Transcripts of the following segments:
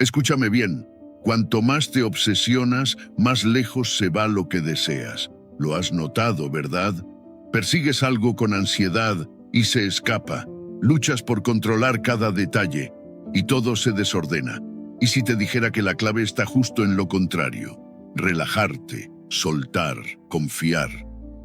Escúchame bien, cuanto más te obsesionas, más lejos se va lo que deseas. Lo has notado, ¿verdad? Persigues algo con ansiedad y se escapa. Luchas por controlar cada detalle y todo se desordena. ¿Y si te dijera que la clave está justo en lo contrario? Relajarte, soltar, confiar.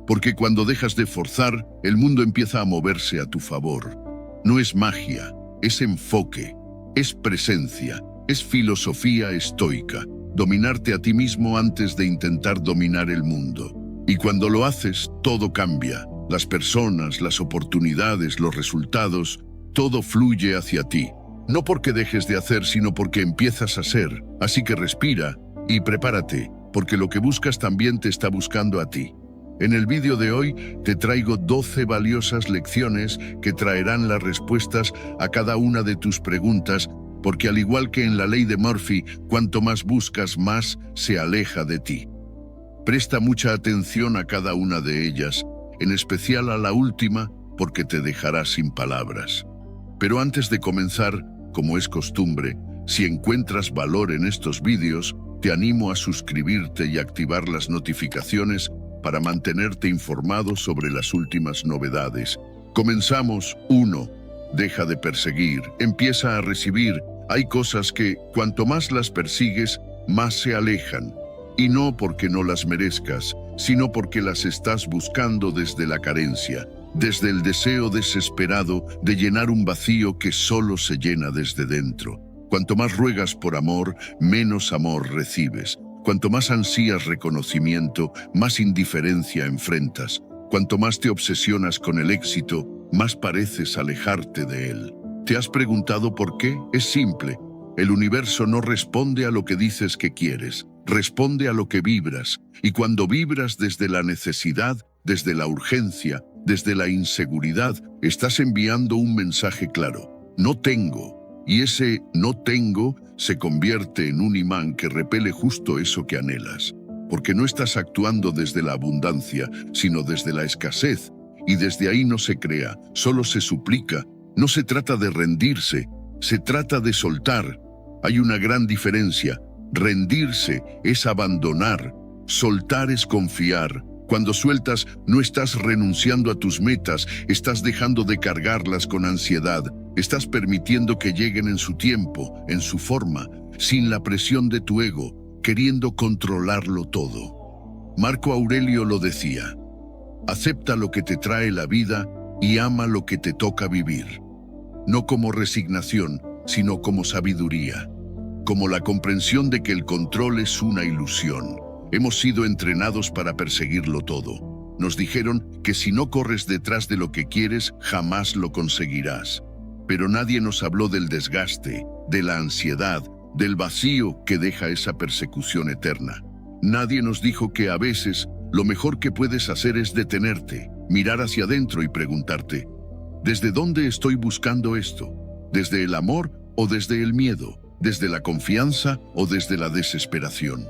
Porque cuando dejas de forzar, el mundo empieza a moverse a tu favor. No es magia, es enfoque, es presencia, es filosofía estoica. Dominarte a ti mismo antes de intentar dominar el mundo. Y cuando lo haces, todo cambia. Las personas, las oportunidades, los resultados, todo fluye hacia ti. No porque dejes de hacer, sino porque empiezas a ser. Así que respira y prepárate, porque lo que buscas también te está buscando a ti. En el vídeo de hoy te traigo 12 valiosas lecciones que traerán las respuestas a cada una de tus preguntas, porque al igual que en la ley de Murphy, cuanto más buscas, más se aleja de ti. Presta mucha atención a cada una de ellas, en especial a la última, porque te dejará sin palabras. Pero antes de comenzar, como es costumbre, si encuentras valor en estos vídeos, te animo a suscribirte y activar las notificaciones para mantenerte informado sobre las últimas novedades. Comenzamos. 1. Deja de perseguir, empieza a recibir. Hay cosas que, cuanto más las persigues, más se alejan. Y no porque no las merezcas, sino porque las estás buscando desde la carencia, desde el deseo desesperado de llenar un vacío que solo se llena desde dentro. Cuanto más ruegas por amor, menos amor recibes. Cuanto más ansías reconocimiento, más indiferencia enfrentas. Cuanto más te obsesionas con el éxito, más pareces alejarte de él. ¿Te has preguntado por qué? Es simple. El universo no responde a lo que dices que quieres, responde a lo que vibras. Y cuando vibras desde la necesidad, desde la urgencia, desde la inseguridad, estás enviando un mensaje claro. No tengo. Y ese no tengo se convierte en un imán que repele justo eso que anhelas. Porque no estás actuando desde la abundancia, sino desde la escasez. Y desde ahí no se crea, solo se suplica. No se trata de rendirse, se trata de soltar. Hay una gran diferencia. Rendirse es abandonar, soltar es confiar. Cuando sueltas, no estás renunciando a tus metas, estás dejando de cargarlas con ansiedad. Estás permitiendo que lleguen en su tiempo, en su forma, sin la presión de tu ego, queriendo controlarlo todo. Marco Aurelio lo decía: acepta lo que te trae la vida y ama lo que te toca vivir. No como resignación, sino como sabiduría. Como la comprensión de que el control es una ilusión. Hemos sido entrenados para perseguirlo todo. Nos dijeron que si no corres detrás de lo que quieres, jamás lo conseguirás. Pero nadie nos habló del desgaste, de la ansiedad, del vacío que deja esa persecución eterna. Nadie nos dijo que a veces lo mejor que puedes hacer es detenerte, mirar hacia adentro y preguntarte: ¿desde dónde estoy buscando esto? ¿Desde el amor o desde el miedo? ¿Desde la confianza o desde la desesperación?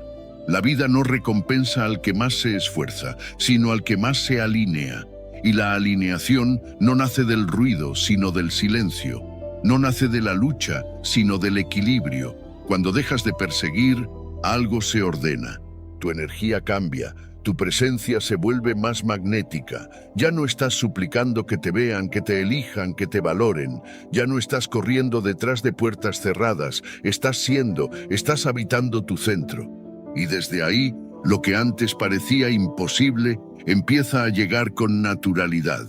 La vida no recompensa al que más se esfuerza, sino al que más se alinea. Y la alineación no nace del ruido, sino del silencio. No nace de la lucha, sino del equilibrio. Cuando dejas de perseguir, algo se ordena. Tu energía cambia, tu presencia se vuelve más magnética. Ya no estás suplicando que te vean, que te elijan, que te valoren. Ya no estás corriendo detrás de puertas cerradas. Estás habitando tu centro. Y desde ahí, lo que antes parecía imposible, empieza a llegar con naturalidad.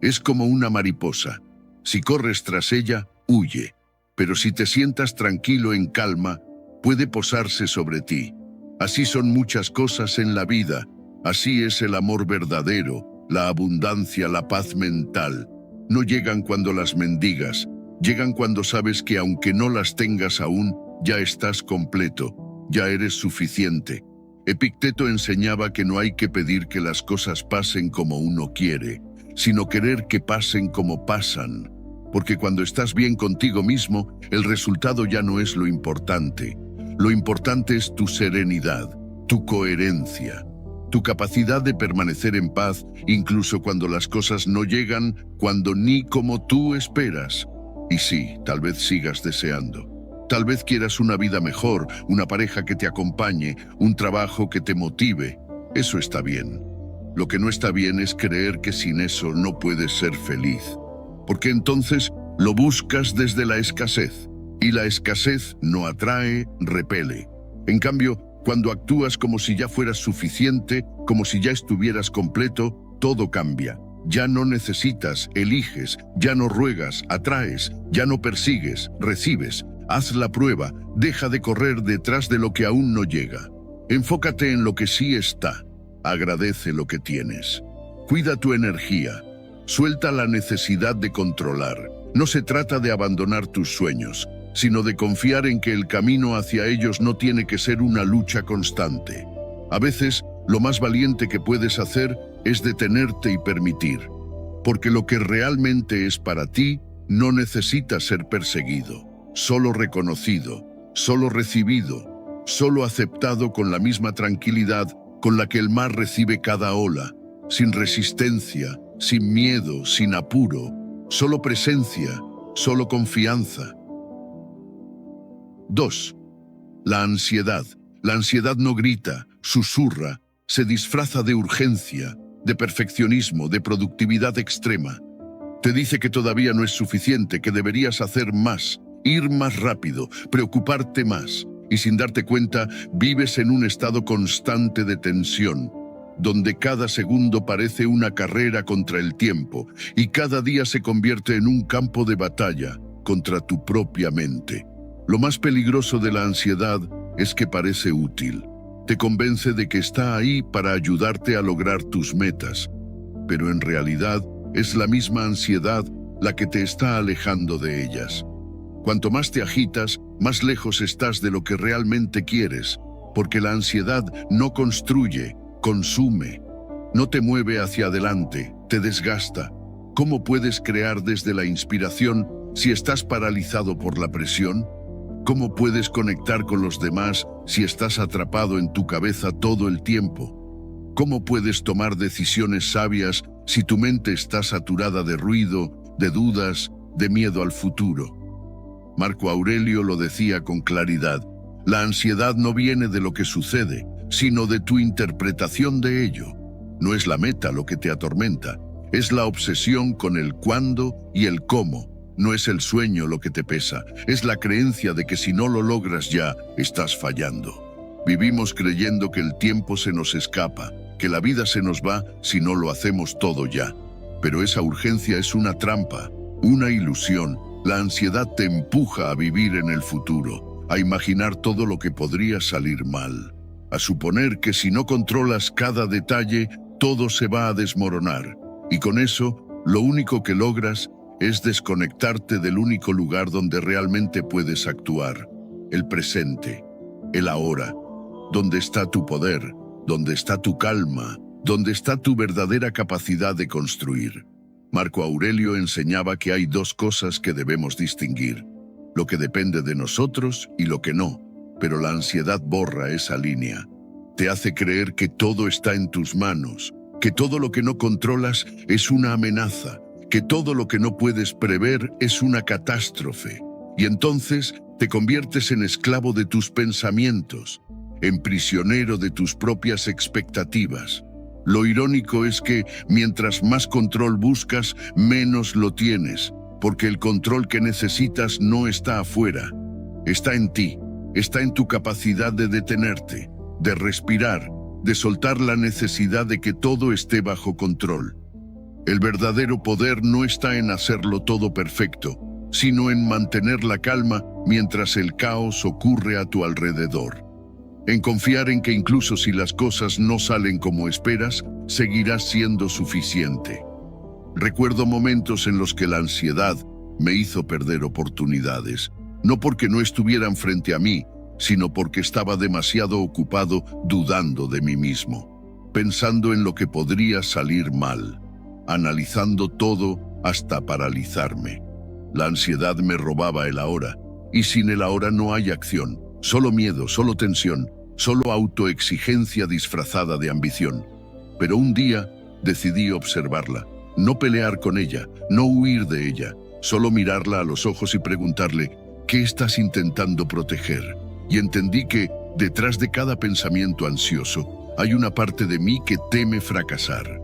Es como una mariposa. Si corres tras ella, huye. Pero si te sientas tranquilo en calma, puede posarse sobre ti. Así son muchas cosas en la vida. Así es el amor verdadero, la abundancia, la paz mental. No llegan cuando las mendigas. Llegan cuando sabes que aunque no las tengas aún, ya estás completo, ya eres suficiente. Epicteto enseñaba que no hay que pedir que las cosas pasen como uno quiere, sino querer que pasen como pasan. Porque cuando estás bien contigo mismo, el resultado ya no es lo importante. Lo importante es tu serenidad, tu coherencia, tu capacidad de permanecer en paz, incluso cuando las cosas no llegan, cuando ni como tú esperas. Y sí, tal vez sigas deseando. Tal vez quieras una vida mejor, una pareja que te acompañe, un trabajo que te motive. Eso está bien. Lo que no está bien es creer que sin eso no puedes ser feliz. Porque entonces lo buscas desde la escasez. Y la escasez no atrae, repele. En cambio, cuando actúas como si ya fueras suficiente, como si ya estuvieras completo, todo cambia. Ya no necesitas, eliges, ya no ruegas, atraes, ya no persigues, recibes. Haz la prueba, deja de correr detrás de lo que aún no llega. Enfócate en lo que sí está. Agradece lo que tienes. Cuida tu energía. Suelta la necesidad de controlar. No se trata de abandonar tus sueños, sino de confiar en que el camino hacia ellos no tiene que ser una lucha constante. A veces, lo más valiente que puedes hacer es detenerte y permitir, porque lo que realmente es para ti no necesita ser perseguido, solo reconocido, solo recibido, solo aceptado con la misma tranquilidad con la que el mar recibe cada ola, sin resistencia, sin miedo, sin apuro, solo presencia, solo confianza. 2. La ansiedad. La ansiedad no grita, susurra, se disfraza de urgencia, de perfeccionismo, de productividad extrema. Te dice que todavía no es suficiente, que deberías hacer más, ir más rápido, preocuparte más. Y sin darte cuenta, vives en un estado constante de tensión, donde cada segundo parece una carrera contra el tiempo y cada día se convierte en un campo de batalla contra tu propia mente. Lo más peligroso de la ansiedad es que parece útil. Te convence de que está ahí para ayudarte a lograr tus metas, pero en realidad es la misma ansiedad la que te está alejando de ellas. Cuanto más te agitas, más lejos estás de lo que realmente quieres, porque la ansiedad no construye, consume, no te mueve hacia adelante, te desgasta. ¿Cómo puedes crear desde la inspiración si estás paralizado por la presión? ¿Cómo puedes conectar con los demás si estás atrapado en tu cabeza todo el tiempo? ¿Cómo puedes tomar decisiones sabias si tu mente está saturada de ruido, de dudas, de miedo al futuro? Marco Aurelio lo decía con claridad: la ansiedad no viene de lo que sucede, sino de tu interpretación de ello. No es la meta lo que te atormenta, es la obsesión con el cuándo y el cómo. No es el sueño lo que te pesa, es la creencia de que si no lo logras ya, estás fallando. Vivimos creyendo que el tiempo se nos escapa, que la vida se nos va si no lo hacemos todo ya. Pero esa urgencia es una trampa, una ilusión. La ansiedad te empuja a vivir en el futuro, a imaginar todo lo que podría salir mal, a suponer que si no controlas cada detalle, todo se va a desmoronar. Y con eso, lo único que logras es desconectarte del único lugar donde realmente puedes actuar, el presente, el ahora, donde está tu poder, donde está tu calma, donde está tu verdadera capacidad de construir. Marco Aurelio enseñaba que hay dos cosas que debemos distinguir: lo que depende de nosotros y lo que no, pero la ansiedad borra esa línea. Te hace creer que todo está en tus manos, que todo lo que no controlas es una amenaza, que todo lo que no puedes prever es una catástrofe. Y entonces te conviertes en esclavo de tus pensamientos, en prisionero de tus propias expectativas. Lo irónico es que mientras más control buscas, menos lo tienes, porque el control que necesitas no está afuera, está en ti, está en tu capacidad de detenerte, de respirar, de soltar la necesidad de que todo esté bajo control. El verdadero poder no está en hacerlo todo perfecto, sino en mantener la calma mientras el caos ocurre a tu alrededor. En confiar en que incluso si las cosas no salen como esperas, seguirás siendo suficiente. Recuerdo momentos en los que la ansiedad me hizo perder oportunidades, no porque no estuvieran frente a mí, sino porque estaba demasiado ocupado dudando de mí mismo, pensando en lo que podría salir mal, analizando todo hasta paralizarme. La ansiedad me robaba el ahora, y sin el ahora no hay acción, solo miedo, solo tensión, solo autoexigencia disfrazada de ambición. Pero un día decidí observarla, no pelear con ella, no huir de ella, solo mirarla a los ojos y preguntarle: ¿Qué estás intentando proteger? Y entendí que, detrás de cada pensamiento ansioso, hay una parte de mí que teme fracasar,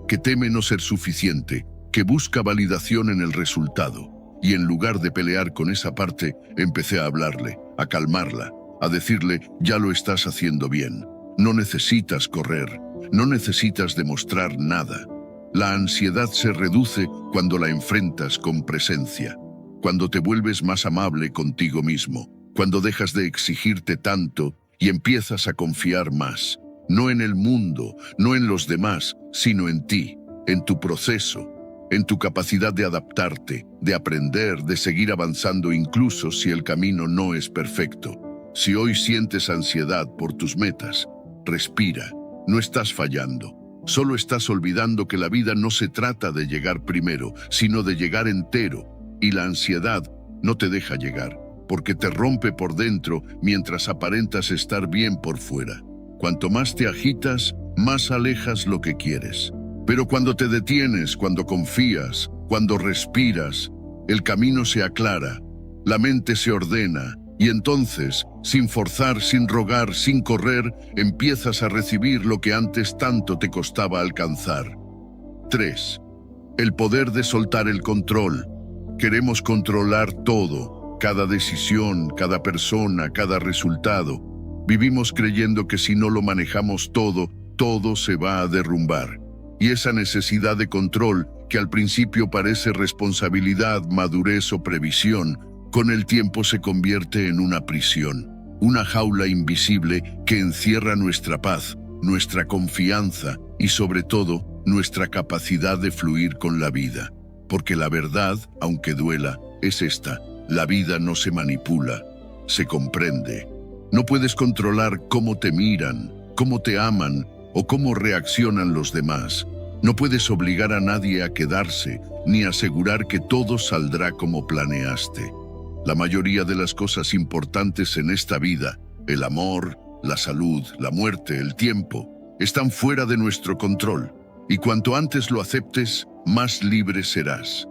que teme no ser suficiente, que busca validación en el resultado. Y en lugar de pelear con esa parte, empecé a hablarle, a calmarla, a decirle, ya lo estás haciendo bien. No necesitas correr, no necesitas demostrar nada. La ansiedad se reduce cuando la enfrentas con presencia, cuando te vuelves más amable contigo mismo, cuando dejas de exigirte tanto y empiezas a confiar más, no en el mundo, no en los demás, sino en ti, en tu proceso, en tu capacidad de adaptarte, de aprender, de seguir avanzando incluso si el camino no es perfecto. Si hoy sientes ansiedad por tus metas, respira, no estás fallando. Solo estás olvidando que la vida no se trata de llegar primero, sino de llegar entero, y la ansiedad no te deja llegar, porque te rompe por dentro mientras aparentas estar bien por fuera. Cuanto más te agitas, más alejas lo que quieres. Pero cuando te detienes, cuando confías, cuando respiras, el camino se aclara, la mente se ordena, y entonces, sin forzar, sin rogar, sin correr, empiezas a recibir lo que antes tanto te costaba alcanzar. 3. El poder de soltar el control. Queremos controlar todo, cada decisión, cada persona, cada resultado. Vivimos creyendo que si no lo manejamos todo, todo se va a derrumbar. Y esa necesidad de control, que al principio parece responsabilidad, madurez o previsión, con el tiempo se convierte en una prisión, una jaula invisible que encierra nuestra paz, nuestra confianza y sobre todo nuestra capacidad de fluir con la vida. Porque la verdad, aunque duela, es esta: la vida no se manipula, se comprende. No puedes controlar cómo te miran, cómo te aman o cómo reaccionan los demás. No puedes obligar a nadie a quedarse ni asegurar que todo saldrá como planeaste. La mayoría de las cosas importantes en esta vida, el amor, la salud, la muerte, el tiempo, están fuera de nuestro control, y cuanto antes lo aceptes, más libre serás.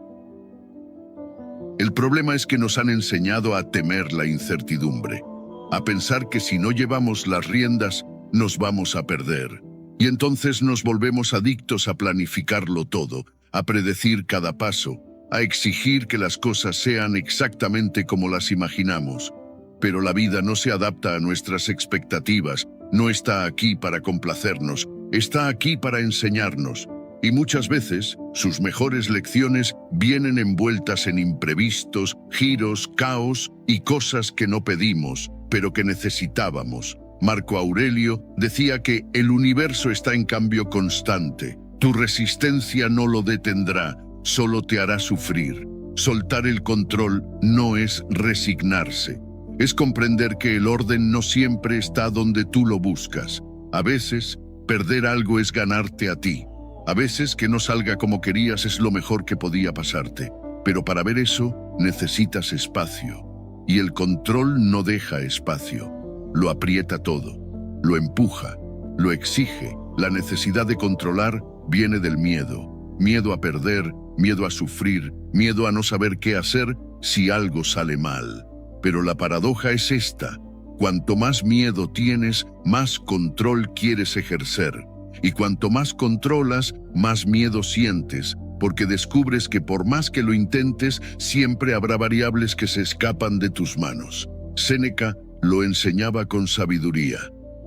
El problema es que nos han enseñado a temer la incertidumbre, a pensar que si no llevamos las riendas, nos vamos a perder. Y entonces nos volvemos adictos a planificarlo todo, a predecir cada paso, a exigir que las cosas sean exactamente como las imaginamos. Pero la vida no se adapta a nuestras expectativas, no está aquí para complacernos, está aquí para enseñarnos. Y muchas veces, sus mejores lecciones vienen envueltas en imprevistos, giros, caos y cosas que no pedimos, pero que necesitábamos. Marco Aurelio decía que el universo está en cambio constante. Tu resistencia no lo detendrá, solo te hará sufrir. Soltar el control no es resignarse. Es comprender que el orden no siempre está donde tú lo buscas. A veces, perder algo es ganarte a ti. A veces, que no salga como querías es lo mejor que podía pasarte. Pero para ver eso, necesitas espacio. Y el control no deja espacio. Lo aprieta todo, lo empuja, lo exige. La necesidad de controlar viene del miedo. Miedo a perder, miedo a sufrir, miedo a no saber qué hacer si algo sale mal. Pero la paradoja es esta: cuanto más miedo tienes, más control quieres ejercer. Y cuanto más controlas, más miedo sientes, porque descubres que por más que lo intentes, siempre habrá variables que se escapan de tus manos. Séneca lo enseñaba con sabiduría.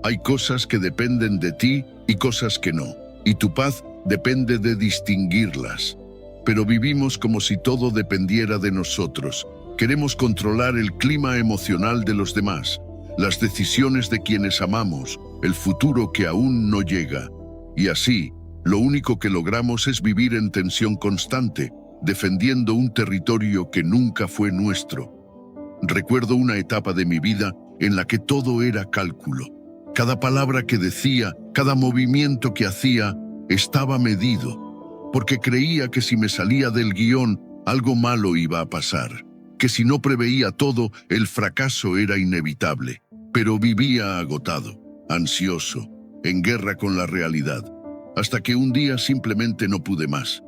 Hay cosas que dependen de ti y cosas que no, y tu paz depende de distinguirlas. Pero vivimos como si todo dependiera de nosotros. Queremos controlar el clima emocional de los demás, las decisiones de quienes amamos, el futuro que aún no llega. Y así, lo único que logramos es vivir en tensión constante, defendiendo un territorio que nunca fue nuestro. Recuerdo una etapa de mi vida en la que todo era cálculo. Cada palabra que decía, cada movimiento que hacía, estaba medido, porque creía que si me salía del guión, algo malo iba a pasar, que si no preveía todo, el fracaso era inevitable. Pero vivía agotado, ansioso, en guerra con la realidad, hasta que un día simplemente no pude más.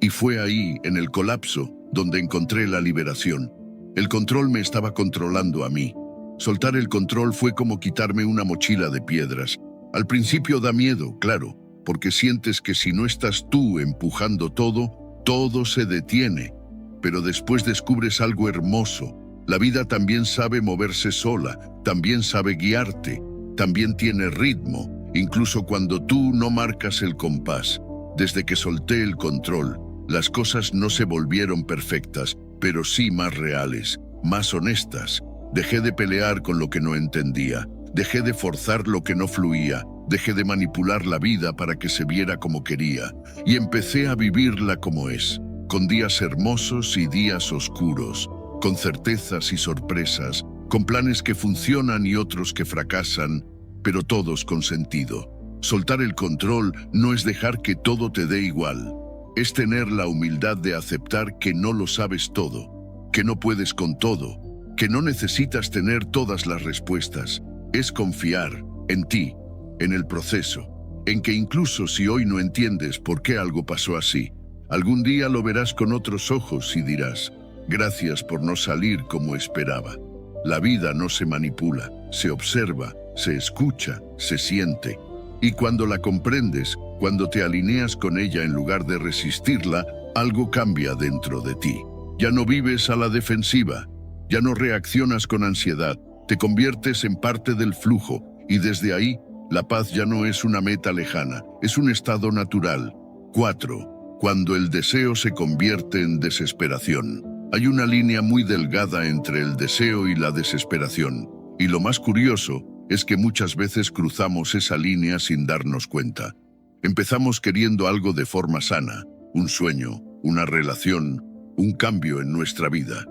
Y fue ahí, en el colapso, donde encontré la liberación. El control me estaba controlando a mí. Soltar el control fue como quitarme una mochila de piedras. Al principio da miedo, claro, porque sientes que si no estás tú empujando todo, todo se detiene. Pero después descubres algo hermoso. La vida también sabe moverse sola, también sabe guiarte, también tiene ritmo, incluso cuando tú no marcas el compás. Desde que solté el control, las cosas no se volvieron perfectas, pero sí más reales, más honestas. Dejé de pelear con lo que no entendía, dejé de forzar lo que no fluía, dejé de manipular la vida para que se viera como quería, y empecé a vivirla como es, con días hermosos y días oscuros, con certezas y sorpresas, con planes que funcionan y otros que fracasan, pero todos con sentido. Soltar el control no es dejar que todo te dé igual, es tener la humildad de aceptar que no lo sabes todo, que no puedes con todo, que no necesitas tener todas las respuestas. Es confiar en ti, en el proceso, en que incluso si hoy no entiendes por qué algo pasó así, algún día lo verás con otros ojos y dirás, gracias por no salir como esperaba. La vida no se manipula, se observa, se escucha, se siente. Y cuando la comprendes, cuando te alineas con ella en lugar de resistirla, algo cambia dentro de ti. Ya no vives a la defensiva, ya no reaccionas con ansiedad, te conviertes en parte del flujo y desde ahí, la paz ya no es una meta lejana, es un estado natural. 4. Cuando el deseo se convierte en desesperación. Hay una línea muy delgada entre el deseo y la desesperación, y lo más curioso es que muchas veces cruzamos esa línea sin darnos cuenta. Empezamos queriendo algo de forma sana, un sueño, una relación, un cambio en nuestra vida.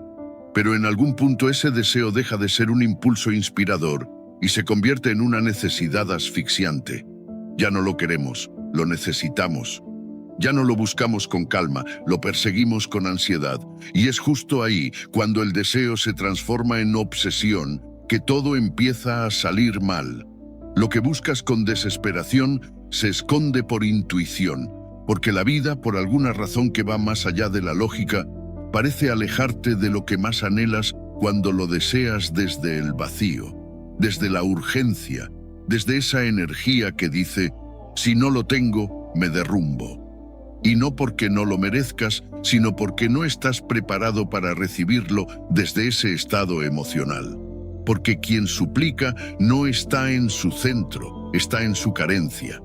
Pero en algún punto ese deseo deja de ser un impulso inspirador y se convierte en una necesidad asfixiante. Ya no lo queremos, lo necesitamos. Ya no lo buscamos con calma, lo perseguimos con ansiedad. Y es justo ahí, cuando el deseo se transforma en obsesión, que todo empieza a salir mal. Lo que buscas con desesperación se esconde por intuición, porque la vida, por alguna razón que va más allá de la lógica, parece alejarte de lo que más anhelas cuando lo deseas desde el vacío, desde la urgencia, desde esa energía que dice, si no lo tengo, me derrumbo. Y no porque no lo merezcas, sino porque no estás preparado para recibirlo desde ese estado emocional. Porque quien suplica no está en su centro, está en su carencia.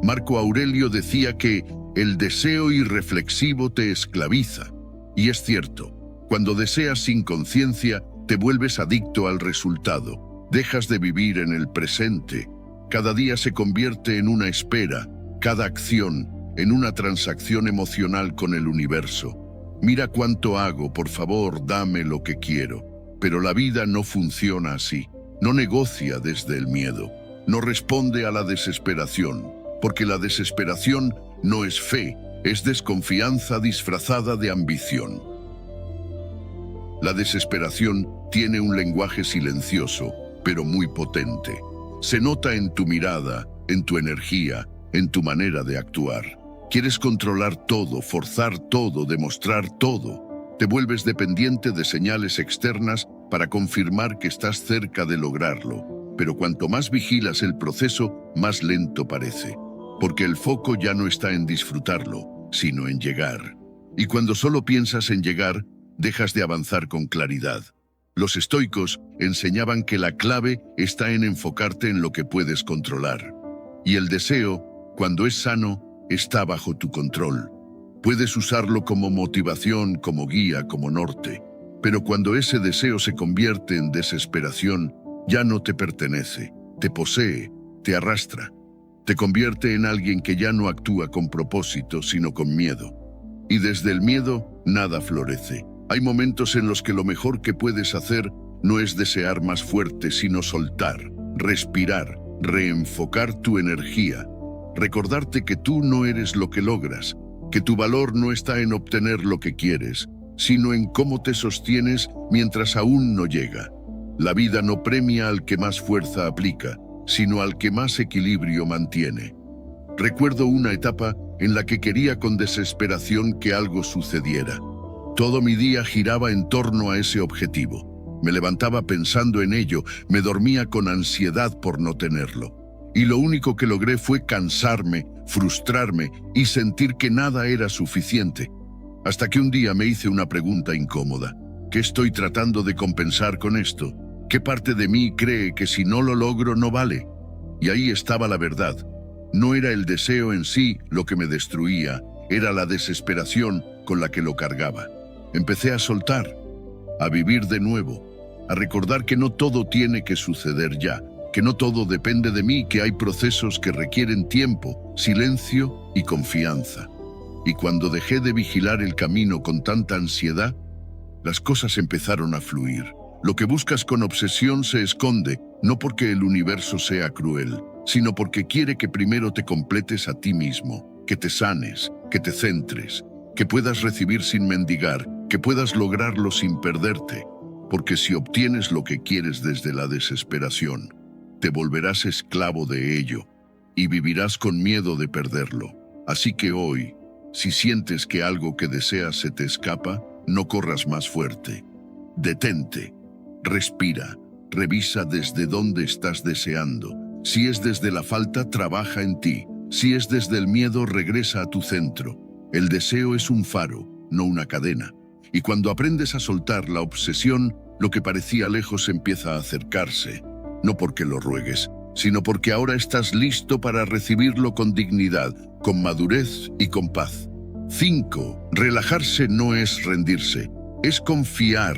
Marco Aurelio decía que el deseo irreflexivo te esclaviza. Y es cierto, cuando deseas sin conciencia, te vuelves adicto al resultado. Dejas de vivir en el presente. Cada día se convierte en una espera, cada acción en una transacción emocional con el universo. Mira cuánto hago, por favor, dame lo que quiero. Pero la vida no funciona así. No negocia desde el miedo. No responde a la desesperación, porque la desesperación no es fe, es desconfianza disfrazada de ambición. La desesperación tiene un lenguaje silencioso, pero muy potente. Se nota en tu mirada, en tu energía, en tu manera de actuar. Quieres controlar todo, forzar todo, demostrar todo. Te vuelves dependiente de señales externas para confirmar que estás cerca de lograrlo. Pero cuanto más vigilas el proceso, más lento parece. Porque el foco ya no está en disfrutarlo, sino en llegar. Y cuando solo piensas en llegar, dejas de avanzar con claridad. Los estoicos enseñaban que la clave está en enfocarte en lo que puedes controlar. Y el deseo, cuando es sano, está bajo tu control. Puedes usarlo como motivación, como guía, como norte. Pero cuando ese deseo se convierte en desesperación, ya no te pertenece, te posee, te arrastra. Te convierte en alguien que ya no actúa con propósito, sino con miedo. Y desde el miedo, nada florece. Hay momentos en los que lo mejor que puedes hacer no es desear más fuerte, sino soltar, respirar, reenfocar tu energía. Recordarte que tú no eres lo que logras, que tu valor no está en obtener lo que quieres, sino en cómo te sostienes mientras aún no llega. La vida no premia al que más fuerza aplica, sino al que más equilibrio mantiene. Recuerdo una etapa en la que quería con desesperación que algo sucediera. Todo mi día giraba en torno a ese objetivo. Me levantaba pensando en ello, me dormía con ansiedad por no tenerlo. Y lo único que logré fue cansarme, frustrarme y sentir que nada era suficiente. Hasta que un día me hice una pregunta incómoda. ¿Qué estoy tratando de compensar con esto? ¿Qué parte de mí cree que si no lo logro no vale? Y ahí estaba la verdad. No era el deseo en sí lo que me destruía, era la desesperación con la que lo cargaba. Empecé a soltar, a vivir de nuevo, a recordar que no todo tiene que suceder ya, que no todo depende de mí, que hay procesos que requieren tiempo, silencio y confianza. Y cuando dejé de vigilar el camino con tanta ansiedad, las cosas empezaron a fluir. Lo que buscas con obsesión se esconde, no porque el universo sea cruel, sino porque quiere que primero te completes a ti mismo, que te sanes, que te centres, que puedas recibir sin mendigar, que puedas lograrlo sin perderte. Porque si obtienes lo que quieres desde la desesperación, te volverás esclavo de ello y vivirás con miedo de perderlo. Así que hoy, si sientes que algo que deseas se te escapa, no corras más fuerte. Detente, respira, revisa desde dónde estás deseando. Si es desde la falta, trabaja en ti. Si es desde el miedo, regresa a tu centro. El deseo es un faro, no una cadena. Y cuando aprendes a soltar la obsesión, lo que parecía lejos empieza a acercarse. No porque lo ruegues, sino porque ahora estás listo para recibirlo con dignidad, con madurez y con paz. 5. Relajarse no es rendirse, es confiar.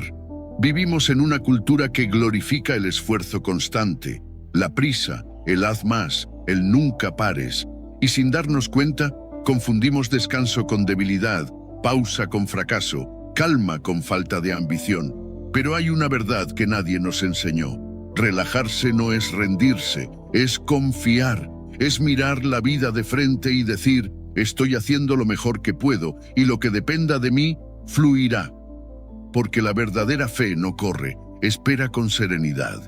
Vivimos en una cultura que glorifica el esfuerzo constante, la prisa, el haz más, el nunca pares. Y sin darnos cuenta, confundimos descanso con debilidad, pausa con fracaso, calma con falta de ambición. Pero hay una verdad que nadie nos enseñó. Relajarse no es rendirse, es confiar, es mirar la vida de frente y decir, estoy haciendo lo mejor que puedo y lo que dependa de mí, fluirá. Porque la verdadera fe no corre, espera con serenidad.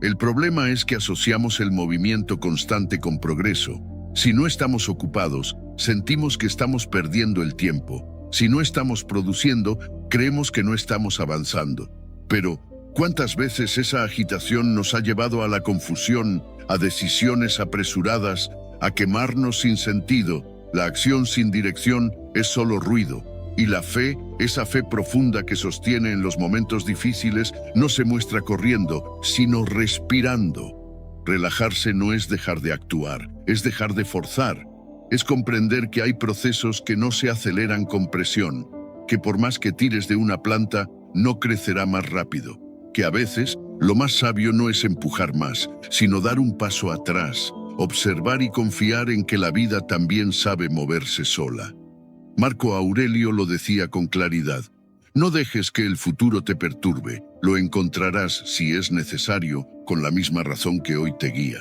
El problema es que asociamos el movimiento constante con progreso. Si no estamos ocupados, sentimos que estamos perdiendo el tiempo. Si no estamos produciendo, creemos que no estamos avanzando. Pero, ¿cuántas veces esa agitación nos ha llevado a la confusión, a decisiones apresuradas, a quemarnos sin sentido? La acción sin dirección es solo ruido, y la fe, esa fe profunda que sostiene en los momentos difíciles, no se muestra corriendo, sino respirando. Relajarse no es dejar de actuar, es dejar de forzar. Es comprender que hay procesos que no se aceleran con presión, que por más que tires de una planta, no crecerá más rápido, que a veces lo más sabio no es empujar más, sino dar un paso atrás, observar y confiar en que la vida también sabe moverse sola. Marco Aurelio lo decía con claridad: no dejes que el futuro te perturbe, lo encontrarás, si es necesario, con la misma razón que hoy te guía.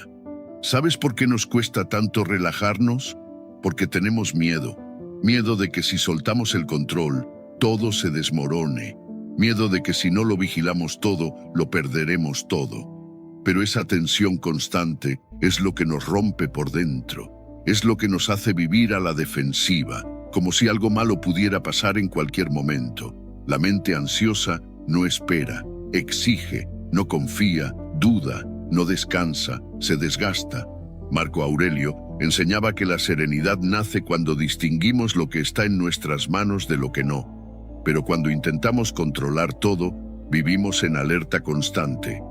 ¿Sabes por qué nos cuesta tanto relajarnos? Porque tenemos miedo. Miedo de que si soltamos el control, todo se desmorone. Miedo de que si no lo vigilamos todo, lo perderemos todo. Pero esa tensión constante es lo que nos rompe por dentro. Es lo que nos hace vivir a la defensiva, como si algo malo pudiera pasar en cualquier momento. La mente ansiosa no espera, exige, no confía, duda, no descansa, se desgasta. Marco Aurelio enseñaba que la serenidad nace cuando distinguimos lo que está en nuestras manos de lo que no. Pero cuando intentamos controlar todo, vivimos en alerta constante.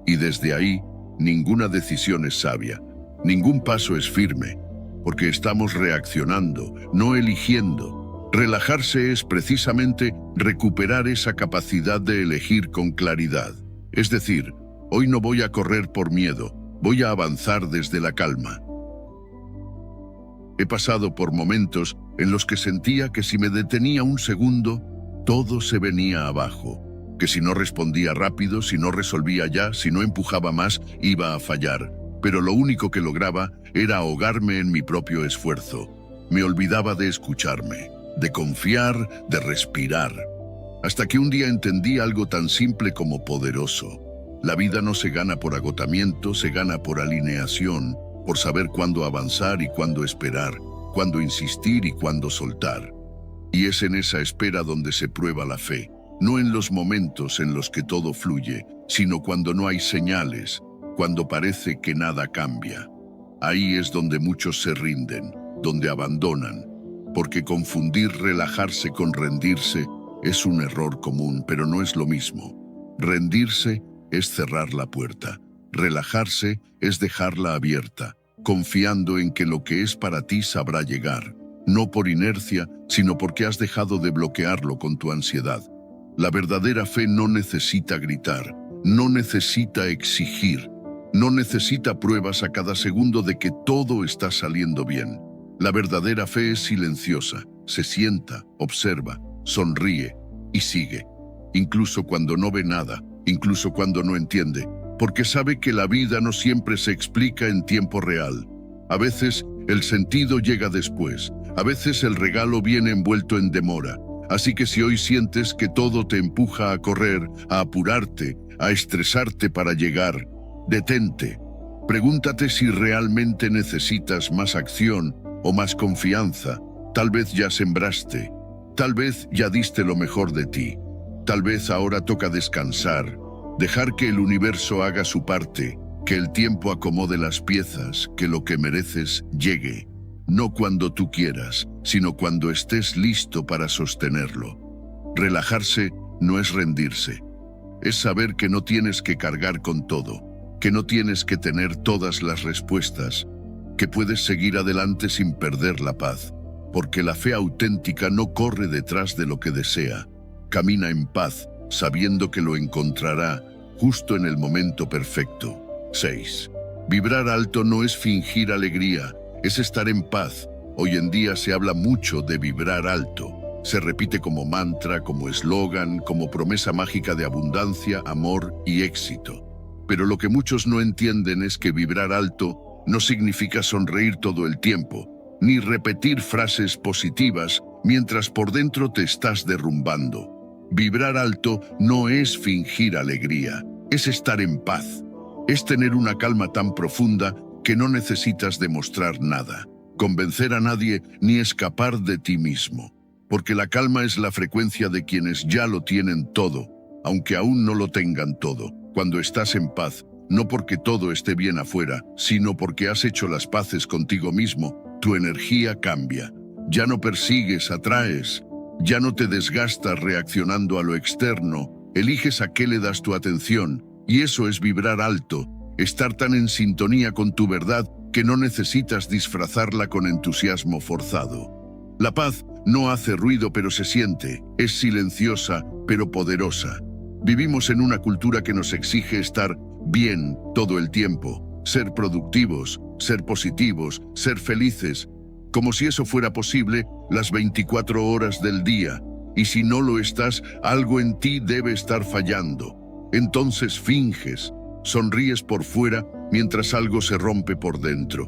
Y desde ahí, ninguna decisión es sabia, ningún paso es firme, porque estamos reaccionando, no eligiendo. Relajarse es precisamente recuperar esa capacidad de elegir con claridad. Es decir, hoy no voy a correr por miedo, voy a avanzar desde la calma. He pasado por momentos en los que sentía que si me detenía un segundo, todo se venía abajo. Que si no respondía rápido, si no resolvía ya, si no empujaba más, iba a fallar. Pero lo único que lograba era ahogarme en mi propio esfuerzo. Me olvidaba de escucharme, de confiar, de respirar. Hasta que un día entendí algo tan simple como poderoso. La vida no se gana por agotamiento, se gana por alineación, por saber cuándo avanzar y cuándo esperar, cuándo insistir y cuándo soltar. Y es en esa espera donde se prueba la fe, no en los momentos en los que todo fluye, sino cuando no hay señales, cuando parece que nada cambia. Ahí es donde muchos se rinden, donde abandonan, porque confundir relajarse con rendirse es un error común, pero no es lo mismo. Rendirse es cerrar la puerta, relajarse es dejarla abierta, confiando en que lo que es para ti sabrá llegar, no por inercia, sino porque has dejado de bloquearlo con tu ansiedad. La verdadera fe no necesita gritar, no necesita exigir, no necesita pruebas a cada segundo de que todo está saliendo bien. La verdadera fe es silenciosa, se sienta, observa, sonríe y sigue, incluso cuando no ve nada, incluso cuando no entiende, porque sabe que la vida no siempre se explica en tiempo real. A veces el sentido llega después, a veces el regalo viene envuelto en demora. Así que si hoy sientes que todo te empuja a correr, a apurarte, a estresarte para llegar, detente. Pregúntate si realmente necesitas más acción o más confianza. Tal vez ya sembraste, tal vez ya diste lo mejor de ti, tal vez ahora toca descansar, dejar que el universo haga su parte, que el tiempo acomode las piezas, que lo que mereces llegue. No cuando tú quieras, sino cuando estés listo para sostenerlo. Relajarse no es rendirse. Es saber que no tienes que cargar con todo, que no tienes que tener todas las respuestas, que puedes seguir adelante sin perder la paz, porque la fe auténtica no corre detrás de lo que desea. Camina en paz, sabiendo que lo encontrará justo en el momento perfecto. 6. Vibrar alto no es fingir alegría, es estar en paz. Hoy en día se habla mucho de vibrar alto. Se repite como mantra, como eslogan, como promesa mágica de abundancia, amor y éxito. Pero lo que muchos no entienden es que vibrar alto no significa sonreír todo el tiempo, ni repetir frases positivas mientras por dentro te estás derrumbando. Vibrar alto no es fingir alegría, es estar en paz. Es tener una calma tan profunda que no necesitas demostrar nada, convencer a nadie ni escapar de ti mismo. Porque la calma es la frecuencia de quienes ya lo tienen todo, aunque aún no lo tengan todo. Cuando estás en paz, no porque todo esté bien afuera, sino porque has hecho las paces contigo mismo, tu energía cambia. Ya no persigues, atraes. Ya no te desgastas reaccionando a lo externo, eliges a qué le das tu atención, y eso es vibrar alto. Estar tan en sintonía con tu verdad que no necesitas disfrazarla con entusiasmo forzado. La paz no hace ruido pero se siente, es silenciosa pero poderosa. Vivimos en una cultura que nos exige estar bien todo el tiempo, ser productivos, ser positivos, ser felices, como si eso fuera posible las 24 horas del día. Y si no lo estás, algo en ti debe estar fallando. Entonces finges. Sonríes por fuera mientras algo se rompe por dentro.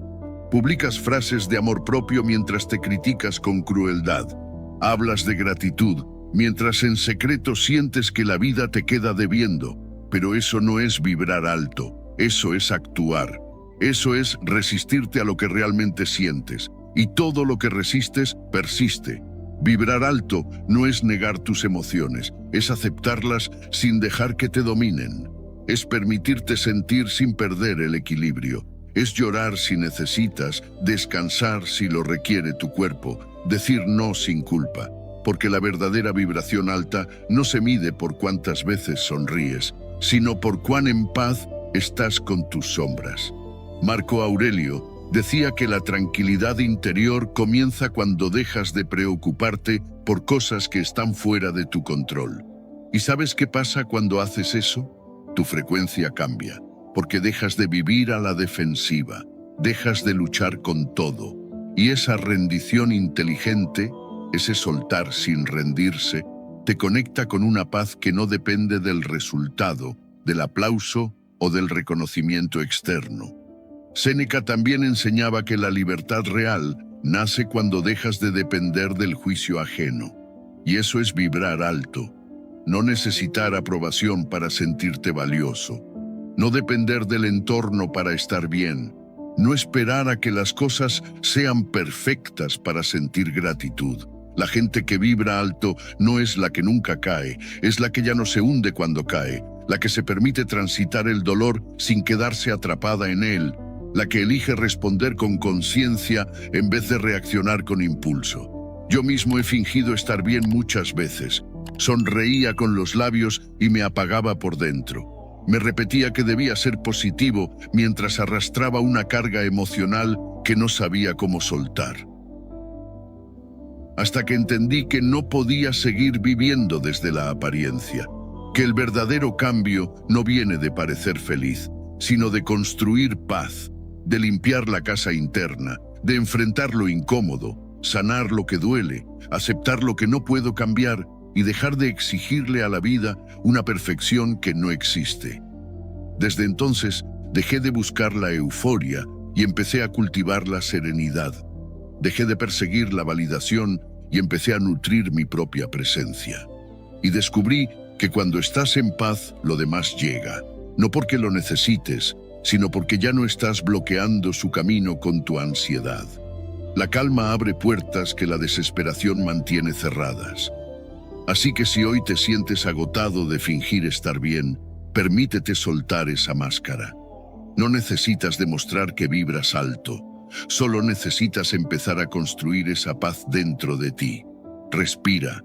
Publicas frases de amor propio mientras te criticas con crueldad. Hablas de gratitud mientras en secreto sientes que la vida te queda debiendo. Pero eso no es vibrar alto, eso es actuar. Eso es resistirte a lo que realmente sientes. Y todo lo que resistes persiste. Vibrar alto no es negar tus emociones, es aceptarlas sin dejar que te dominen. Es permitirte sentir sin perder el equilibrio. Es llorar si necesitas, descansar si lo requiere tu cuerpo, decir no sin culpa. Porque la verdadera vibración alta no se mide por cuántas veces sonríes, sino por cuán en paz estás con tus sombras. Marco Aurelio decía que la tranquilidad interior comienza cuando dejas de preocuparte por cosas que están fuera de tu control. ¿Y sabes qué pasa cuando haces eso? Tu frecuencia cambia, porque dejas de vivir a la defensiva, dejas de luchar con todo. Y esa rendición inteligente, ese soltar sin rendirse, te conecta con una paz que no depende del resultado, del aplauso o del reconocimiento externo. Séneca también enseñaba que la libertad real nace cuando dejas de depender del juicio ajeno. Y eso es vibrar alto. No necesitar aprobación para sentirte valioso. No depender del entorno para estar bien. No esperar a que las cosas sean perfectas para sentir gratitud. La gente que vibra alto no es la que nunca cae, es la que ya no se hunde cuando cae, la que se permite transitar el dolor sin quedarse atrapada en él, la que elige responder con conciencia en vez de reaccionar con impulso. Yo mismo he fingido estar bien muchas veces. Sonreía con los labios y me apagaba por dentro. Me repetía que debía ser positivo mientras arrastraba una carga emocional que no sabía cómo soltar. Hasta que entendí que no podía seguir viviendo desde la apariencia, que el verdadero cambio no viene de parecer feliz, sino de construir paz, de limpiar la casa interna, de enfrentar lo incómodo, sanar lo que duele, aceptar lo que no puedo cambiar y dejar de exigirle a la vida una perfección que no existe. Desde entonces, dejé de buscar la euforia y empecé a cultivar la serenidad. Dejé de perseguir la validación y empecé a nutrir mi propia presencia. Y descubrí que cuando estás en paz, lo demás llega, no porque lo necesites, sino porque ya no estás bloqueando su camino con tu ansiedad. La calma abre puertas que la desesperación mantiene cerradas. Así que si hoy te sientes agotado de fingir estar bien, permítete soltar esa máscara. No necesitas demostrar que vibras alto, solo necesitas empezar a construir esa paz dentro de ti. Respira,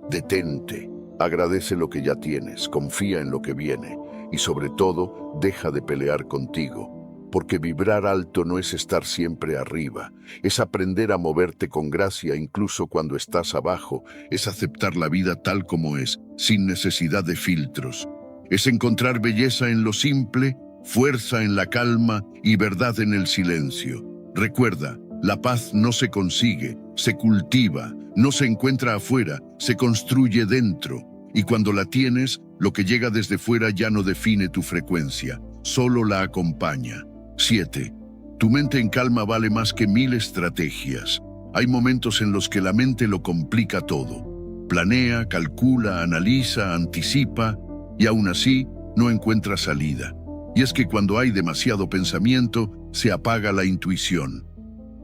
detente, agradece lo que ya tienes, confía en lo que viene y sobre todo, deja de pelear contigo. Porque vibrar alto no es estar siempre arriba, es aprender a moverte con gracia incluso cuando estás abajo, es aceptar la vida tal como es, sin necesidad de filtros. Es encontrar belleza en lo simple, fuerza en la calma y verdad en el silencio. Recuerda, la paz no se consigue, se cultiva, no se encuentra afuera, se construye dentro. Y cuando la tienes, lo que llega desde fuera ya no define tu frecuencia, solo la acompaña. 7. Tu mente en calma vale más que 1000 estrategias. Hay momentos en los que la mente lo complica todo. Planea, calcula, analiza, anticipa y aún así no encuentra salida. Y es que cuando hay demasiado pensamiento, se apaga la intuición.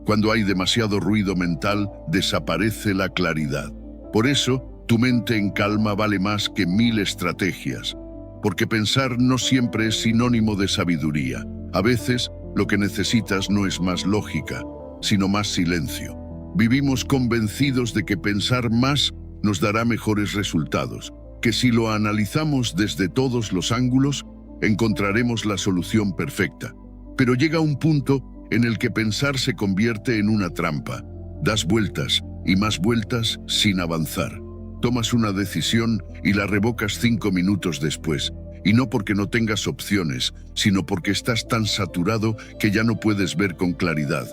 Cuando hay demasiado ruido mental, desaparece la claridad. Por eso, tu mente en calma vale más que 1000 estrategias. Porque pensar no siempre es sinónimo de sabiduría. A veces, lo que necesitas no es más lógica, sino más silencio. Vivimos convencidos de que pensar más nos dará mejores resultados, que si lo analizamos desde todos los ángulos, encontraremos la solución perfecta. Pero llega un punto en el que pensar se convierte en una trampa. Das vueltas y más vueltas sin avanzar. Tomas una decisión y la revocas 5 minutos después. Y no porque no tengas opciones, sino porque estás tan saturado que ya no puedes ver con claridad.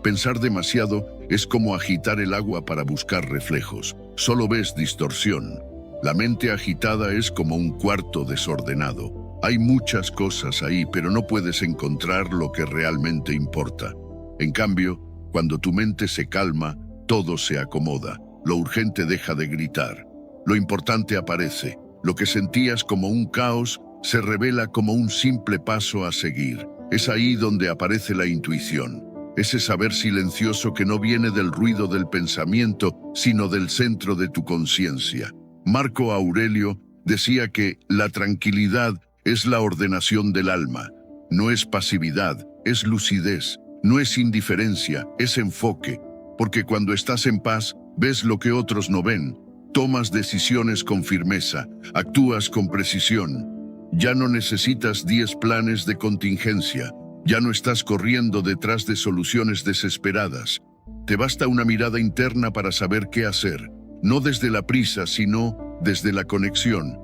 Pensar demasiado es como agitar el agua para buscar reflejos. Solo ves distorsión. La mente agitada es como un cuarto desordenado. Hay muchas cosas ahí, pero no puedes encontrar lo que realmente importa. En cambio, cuando tu mente se calma, todo se acomoda. Lo urgente deja de gritar. Lo importante aparece. Lo que sentías como un caos se revela como un simple paso a seguir. Es ahí donde aparece la intuición. Ese saber silencioso que no viene del ruido del pensamiento, sino del centro de tu conciencia. Marco Aurelio decía que la tranquilidad es la ordenación del alma. No es pasividad, es lucidez. No es indiferencia, es enfoque. Porque cuando estás en paz, ves lo que otros no ven. Tomas decisiones con firmeza, actúas con precisión. Ya no necesitas 10 planes de contingencia, ya no estás corriendo detrás de soluciones desesperadas. Te basta una mirada interna para saber qué hacer, no desde la prisa, sino desde la conexión.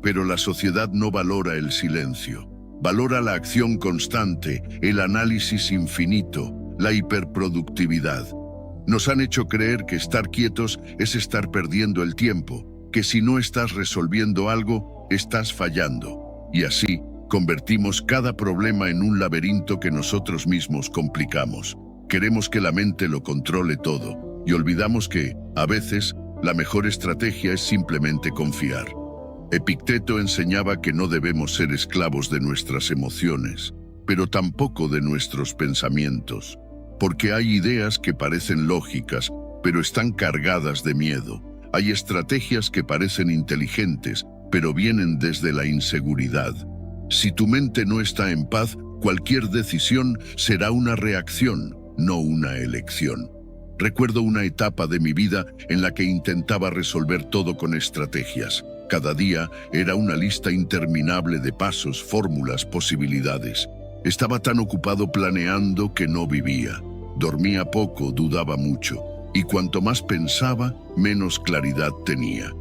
Pero la sociedad no valora el silencio, valora la acción constante, el análisis infinito, la hiperproductividad. Nos han hecho creer que estar quietos es estar perdiendo el tiempo, que si no estás resolviendo algo, estás fallando. Y así, convertimos cada problema en un laberinto que nosotros mismos complicamos. Queremos que la mente lo controle todo, y olvidamos que, a veces, la mejor estrategia es simplemente confiar. Epicteto enseñaba que no debemos ser esclavos de nuestras emociones, pero tampoco de nuestros pensamientos. Porque hay ideas que parecen lógicas, pero están cargadas de miedo. Hay estrategias que parecen inteligentes, pero vienen desde la inseguridad. Si tu mente no está en paz, cualquier decisión será una reacción, no una elección. Recuerdo una etapa de mi vida en la que intentaba resolver todo con estrategias. Cada día era una lista interminable de pasos, fórmulas, posibilidades. Estaba tan ocupado planeando que no vivía. Dormía poco, dudaba mucho, y cuanto más pensaba, menos claridad tenía.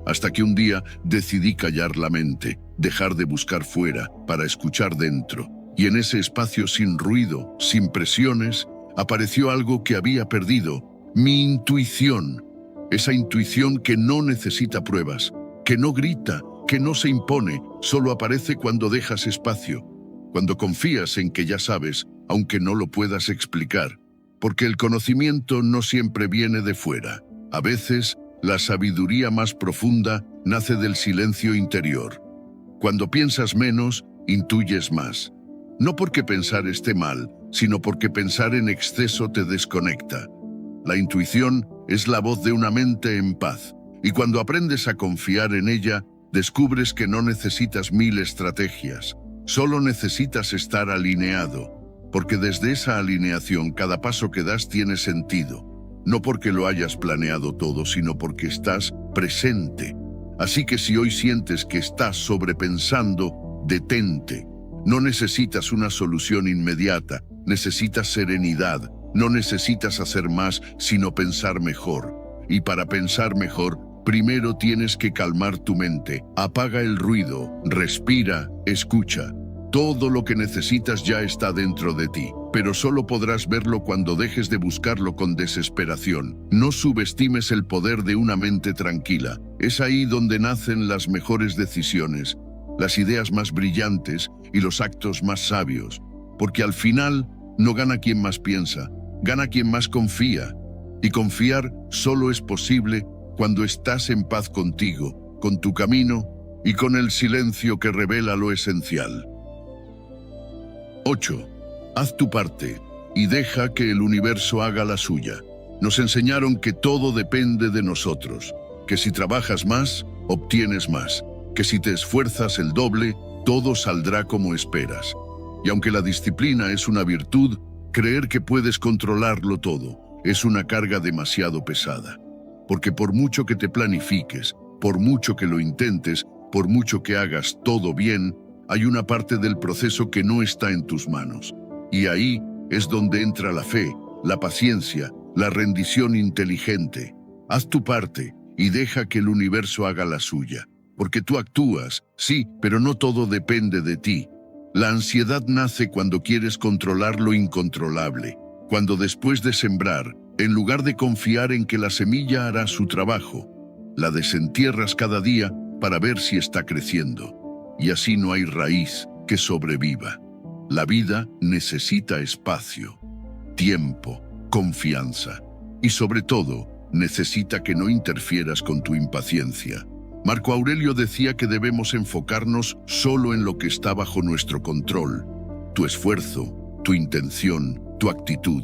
Hasta que un día decidí callar la mente, dejar de buscar fuera para escuchar dentro. Y en ese espacio sin ruido, sin presiones, apareció algo que había perdido, mi intuición. Esa intuición que no necesita pruebas, que no grita, que no se impone, solo aparece cuando dejas espacio, cuando confías en que ya sabes, aunque no lo puedas explicar. Porque el conocimiento no siempre viene de fuera. A veces, la sabiduría más profunda nace del silencio interior. Cuando piensas menos, intuyes más. No porque pensar esté mal, sino porque pensar en exceso te desconecta. La intuición es la voz de una mente en paz, y cuando aprendes a confiar en ella, descubres que no necesitas 1000 estrategias, solo necesitas estar alineado, porque desde esa alineación cada paso que das tiene sentido, no porque lo hayas planeado todo, sino porque estás presente. Así que si hoy sientes que estás sobrepensando, detente. No necesitas una solución inmediata, necesitas serenidad. No necesitas hacer más, sino pensar mejor. Y para pensar mejor, primero tienes que calmar tu mente. Apaga el ruido, respira, escucha. Todo lo que necesitas ya está dentro de ti, pero solo podrás verlo cuando dejes de buscarlo con desesperación. No subestimes el poder de una mente tranquila. Es ahí donde nacen las mejores decisiones, las ideas más brillantes y los actos más sabios. Porque al final, no gana quien más piensa, gana quien más confía. Y confiar solo es posible cuando estás en paz contigo, con tu camino y con el silencio que revela lo esencial. 8. Haz tu parte y deja que el universo haga la suya. Nos enseñaron que todo depende de nosotros, que si trabajas más, obtienes más, que si te esfuerzas el doble, todo saldrá como esperas. Y aunque la disciplina es una virtud, creer que puedes controlarlo todo es una carga demasiado pesada. Porque por mucho que te planifiques, por mucho que lo intentes, por mucho que hagas todo bien, hay una parte del proceso que no está en tus manos. Y ahí es donde entra la fe, la paciencia, la rendición inteligente. Haz tu parte y deja que el universo haga la suya. Porque tú actúas, sí, pero no todo depende de ti. La ansiedad nace cuando quieres controlar lo incontrolable. Cuando después de sembrar, en lugar de confiar en que la semilla hará su trabajo, la desentierras cada día para ver si está creciendo. Y así no hay raíz que sobreviva. La vida necesita espacio, tiempo, confianza y sobre todo necesita que no interfieras con tu impaciencia. Marco Aurelio decía que debemos enfocarnos solo en lo que está bajo nuestro control, tu esfuerzo, tu intención, tu actitud,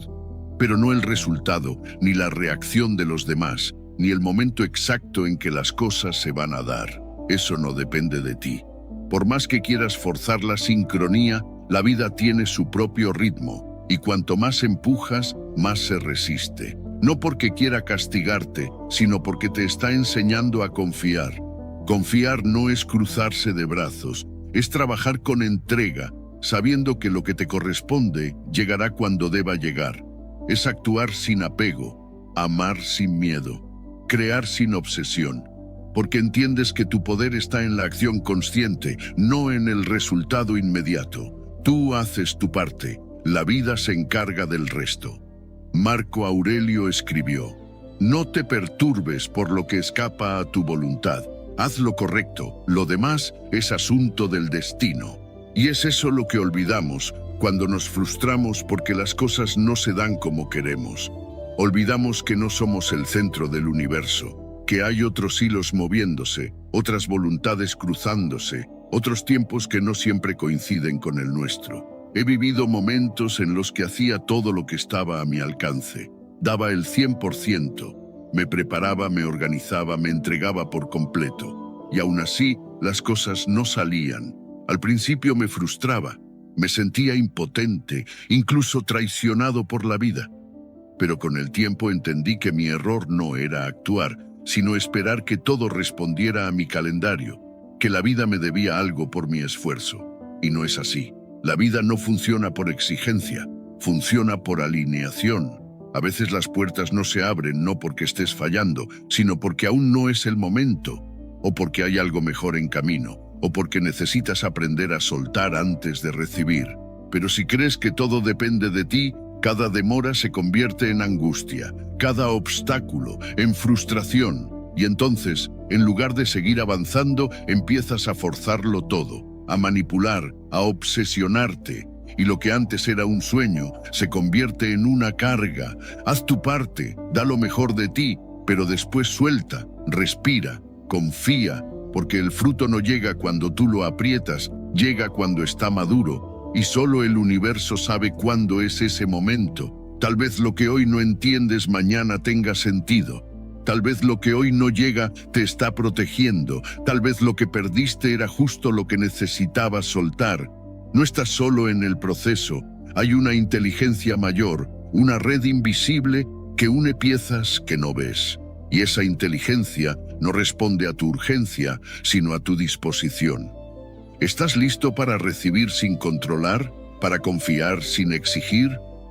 pero no el resultado, ni la reacción de los demás, ni el momento exacto en que las cosas se van a dar. Eso no depende de ti. Por más que quieras forzar la sincronía, la vida tiene su propio ritmo, y cuanto más empujas, más se resiste. No porque quiera castigarte, sino porque te está enseñando a confiar. Confiar no es cruzarse de brazos, es trabajar con entrega, sabiendo que lo que te corresponde llegará cuando deba llegar. Es actuar sin apego, amar sin miedo, crear sin obsesión. Porque entiendes que tu poder está en la acción consciente, no en el resultado inmediato. Tú haces tu parte, la vida se encarga del resto. Marco Aurelio escribió: no te perturbes por lo que escapa a tu voluntad. Haz lo correcto, lo demás es asunto del destino. Y es eso lo que olvidamos cuando nos frustramos porque las cosas no se dan como queremos. Olvidamos que no somos el centro del universo, que hay otros hilos moviéndose, otras voluntades cruzándose, otros tiempos que no siempre coinciden con el nuestro. He vivido momentos en los que hacía todo lo que estaba a mi alcance. daba el 100%. Me preparaba, me organizaba, me entregaba por completo. Y aún así, las cosas no salían. Al principio me frustraba, me sentía impotente, incluso traicionado por la vida. Pero con el tiempo entendí que mi error no era actuar, sino esperar que todo respondiera a mi calendario, que la vida me debía algo por mi esfuerzo. Y no es así. La vida no funciona por exigencia, funciona por alineación. A veces las puertas no se abren no porque estés fallando, sino porque aún no es el momento, o porque hay algo mejor en camino, o porque necesitas aprender a soltar antes de recibir. Pero si crees que todo depende de ti, cada demora se convierte en angustia, cada obstáculo en frustración, y entonces, en lugar de seguir avanzando, empiezas a forzarlo todo, a manipular, a obsesionarte, y lo que antes era un sueño se convierte en una carga. Haz tu parte, da lo mejor de ti, pero después suelta, respira, confía, porque el fruto no llega cuando tú lo aprietas, llega cuando está maduro, y solo el universo sabe cuándo es ese momento. Tal vez lo que hoy no entiendes mañana tenga sentido. Tal vez lo que hoy no llega te está protegiendo. Tal vez lo que perdiste era justo lo que necesitabas soltar. No estás solo en el proceso. Hay una inteligencia mayor, una red invisible que une piezas que no ves. Y esa inteligencia no responde a tu urgencia, sino a tu disposición. ¿Estás listo para recibir sin controlar, para confiar sin exigir,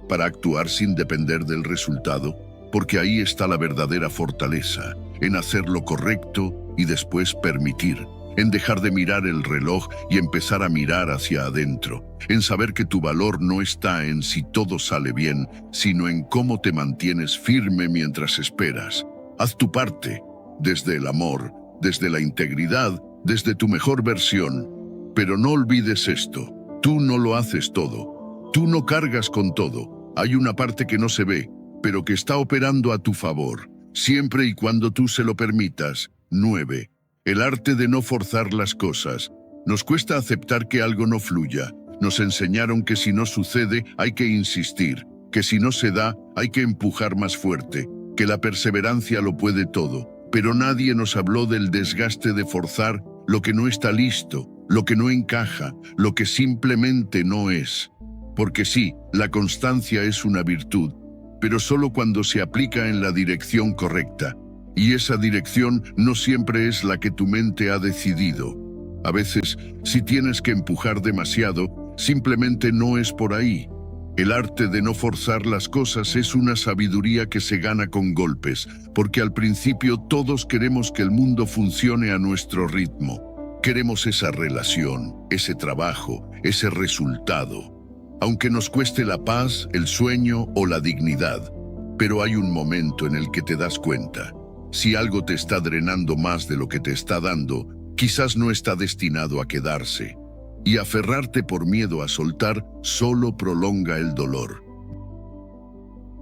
para actuar sin depender del resultado? Porque ahí está la verdadera fortaleza, en hacer lo correcto y después permitir, en dejar de mirar el reloj y empezar a mirar hacia adentro, en saber que tu valor no está en si todo sale bien, sino en cómo te mantienes firme mientras esperas. Haz tu parte, desde el amor, desde la integridad, desde tu mejor versión. Pero no olvides esto, tú no lo haces todo, tú no cargas con todo, hay una parte que no se ve, pero que está operando a tu favor, siempre y cuando tú se lo permitas. 9. El arte de no forzar las cosas. Nos cuesta aceptar que algo no fluya. Nos enseñaron que si no sucede hay que insistir, que si no se da hay que empujar más fuerte, que la perseverancia lo puede todo, pero nadie nos habló del desgaste de forzar lo que no está listo, lo que no encaja, lo que simplemente no es. Porque sí, la constancia es una virtud, pero solo cuando se aplica en la dirección correcta. Y esa dirección no siempre es la que tu mente ha decidido. A veces, si tienes que empujar demasiado, simplemente no es por ahí. El arte de no forzar las cosas es una sabiduría que se gana con golpes, porque al principio todos queremos que el mundo funcione a nuestro ritmo. Queremos esa relación, ese trabajo, ese resultado, aunque nos cueste la paz, el sueño o la dignidad. Pero hay un momento en el que te das cuenta. Si algo te está drenando más de lo que te está dando, quizás no está destinado a quedarse. Y aferrarte por miedo a soltar solo prolonga el dolor.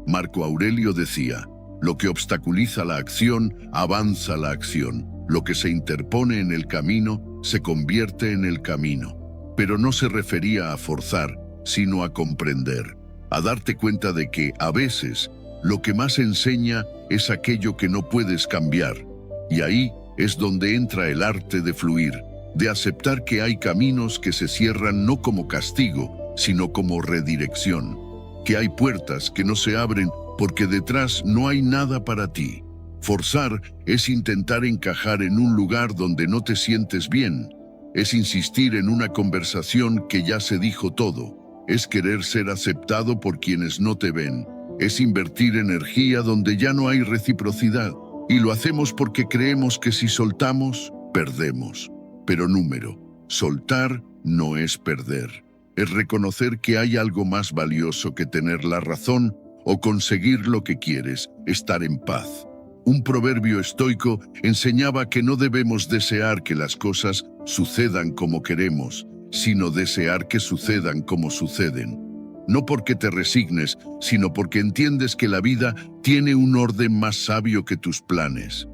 Marco Aurelio decía, lo que obstaculiza la acción, avanza la acción. Lo que se interpone en el camino, se convierte en el camino. Pero no se refería a forzar, sino a comprender, a darte cuenta de que, a veces, lo que más enseña es aquello que no puedes cambiar. Y ahí es donde entra el arte de fluir, de aceptar que hay caminos que se cierran no como castigo, sino como redirección, que hay puertas que no se abren porque detrás no hay nada para ti. Forzar es intentar encajar en un lugar donde no te sientes bien, es insistir en una conversación que ya se dijo todo, es querer ser aceptado por quienes no te ven, es invertir energía donde ya no hay reciprocidad, y lo hacemos porque creemos que si soltamos, perdemos. Pero soltar no es perder, es reconocer que hay algo más valioso que tener la razón o conseguir lo que quieres, estar en paz. Un proverbio estoico enseñaba que no debemos desear que las cosas sucedan como queremos, sino desear que sucedan como suceden. No porque te resignes, sino porque entiendes que la vida tiene un orden más sabio que tus planes.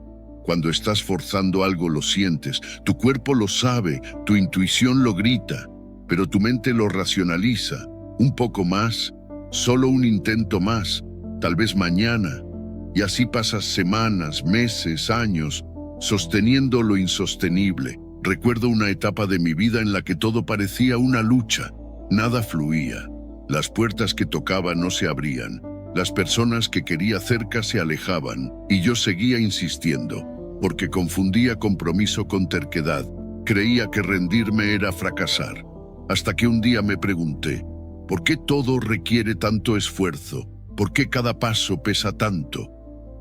Cuando estás forzando algo lo sientes, tu cuerpo lo sabe, tu intuición lo grita, pero tu mente lo racionaliza. Un poco más, solo un intento más, tal vez mañana, y así pasas semanas, meses, años, sosteniendo lo insostenible. Recuerdo una etapa de mi vida en la que todo parecía una lucha, nada fluía. Las puertas que tocaba no se abrían, las personas que quería cerca se alejaban, y yo seguía insistiendo, porque confundía compromiso con terquedad. Creía que rendirme era fracasar, hasta que un día me pregunté, ¿por qué todo requiere tanto esfuerzo? ¿Por qué cada paso pesa tanto?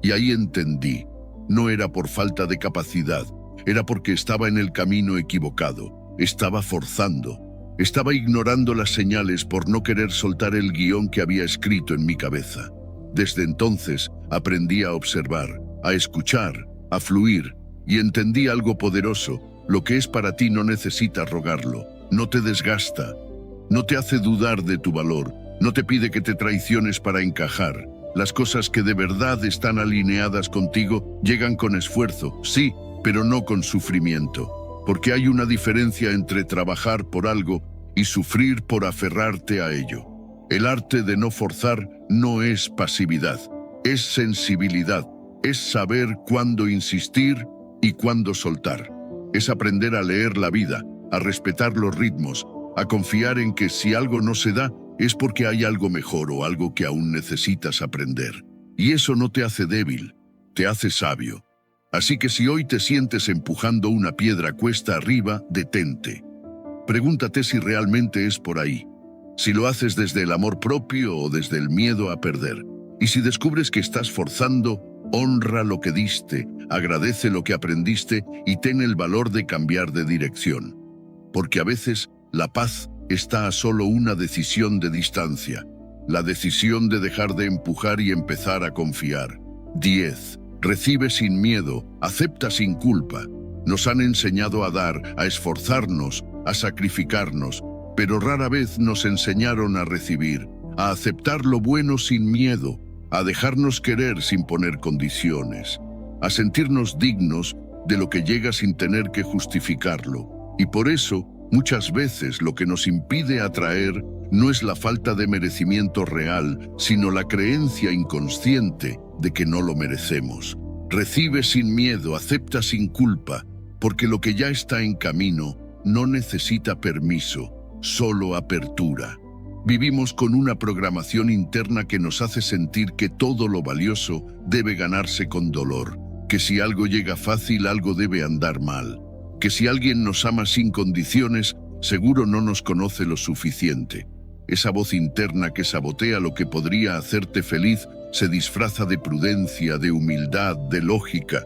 Y ahí entendí, no era por falta de capacidad, era porque estaba en el camino equivocado, estaba forzando, estaba ignorando las señales por no querer soltar el guión que había escrito en mi cabeza. Desde entonces aprendí a observar, a escuchar, a fluir, y entendí algo poderoso: lo que es para ti no necesita rogarlo, no te desgasta, no te hace dudar de tu valor, no te pide que te traiciones para encajar. Las cosas que de verdad están alineadas contigo llegan con esfuerzo, sí, pero no con sufrimiento, porque hay una diferencia entre trabajar por algo y sufrir por aferrarte a ello. El arte de no forzar no es pasividad, es sensibilidad, es saber cuándo insistir y cuándo soltar. Es aprender a leer la vida, a respetar los ritmos, a confiar en que si algo no se da, es porque hay algo mejor o algo que aún necesitas aprender. Y eso no te hace débil, te hace sabio. Así que si hoy te sientes empujando una piedra cuesta arriba, detente. Pregúntate si realmente es por ahí. Si lo haces desde el amor propio o desde el miedo a perder. Y si descubres que estás forzando, honra lo que diste, agradece lo que aprendiste y ten el valor de cambiar de dirección. Porque a veces la paz está a solo una decisión de distancia, la decisión de dejar de empujar y empezar a confiar. 10. Recibe sin miedo, acepta sin culpa. Nos han enseñado a dar, a esforzarnos, a sacrificarnos, pero rara vez nos enseñaron a recibir, a aceptar lo bueno sin miedo, a dejarnos querer sin poner condiciones, a sentirnos dignos de lo que llega sin tener que justificarlo. Y por eso, muchas veces lo que nos impide atraer no es la falta de merecimiento real, sino la creencia inconsciente de que no lo merecemos. Recibe sin miedo, acepta sin culpa, porque lo que ya está en camino no necesita permiso, solo apertura. Vivimos con una programación interna que nos hace sentir que todo lo valioso debe ganarse con dolor, que si algo llega fácil, algo debe andar mal, que si alguien nos ama sin condiciones, seguro no nos conoce lo suficiente. Esa voz interna que sabotea lo que podría hacerte feliz se disfraza de prudencia, de humildad, de lógica,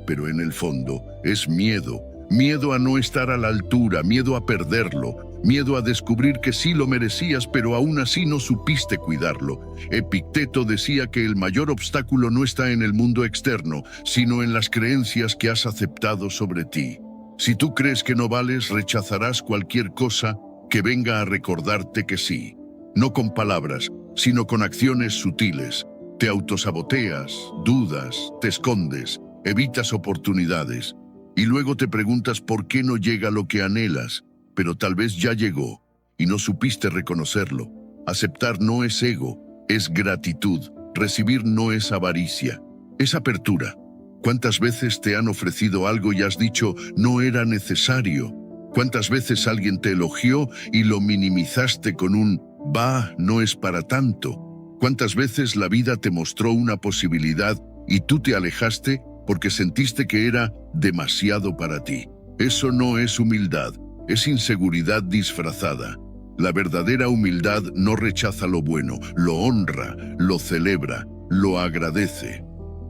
pero en el fondo es miedo, miedo a no estar a la altura, miedo a perderlo, miedo a descubrir que sí lo merecías, pero aún así no supiste cuidarlo. Epicteto decía que el mayor obstáculo no está en el mundo externo, sino en las creencias que has aceptado sobre ti. Si tú crees que no vales, rechazarás cualquier cosa que venga a recordarte que sí. No con palabras, sino con acciones sutiles. Te autosaboteas, dudas, te escondes, evitas oportunidades. Y luego te preguntas por qué no llega lo que anhelas, pero tal vez ya llegó y no supiste reconocerlo. Aceptar no es ego, es gratitud. Recibir no es avaricia, es apertura. ¿Cuántas veces te han ofrecido algo y has dicho no era necesario? ¿Cuántas veces alguien te elogió y lo minimizaste con un "bah, no es para tanto"? ¿Cuántas veces la vida te mostró una posibilidad y tú te alejaste porque sentiste que era demasiado para ti? Eso no es humildad, es inseguridad disfrazada. La verdadera humildad no rechaza lo bueno, lo honra, lo celebra, lo agradece.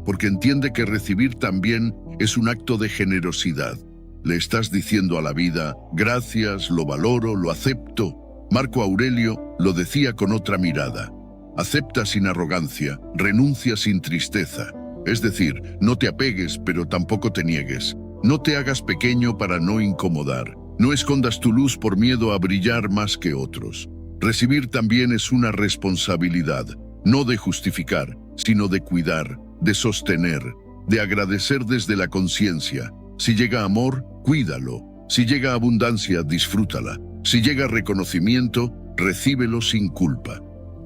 Porque entiende que recibir también es un acto de generosidad. Le estás diciendo a la vida, gracias, lo valoro, lo acepto. Marco Aurelio lo decía con otra mirada. Acepta sin arrogancia, renuncia sin tristeza. Es decir, no te apegues, pero tampoco te niegues. No te hagas pequeño para no incomodar. No escondas tu luz por miedo a brillar más que otros. Recibir también es una responsabilidad, no de justificar, sino de cuidar, de sostener, de agradecer desde la conciencia. Si llega amor, cuídalo. Si llega abundancia, disfrútala. Si llega reconocimiento, recíbelo sin culpa.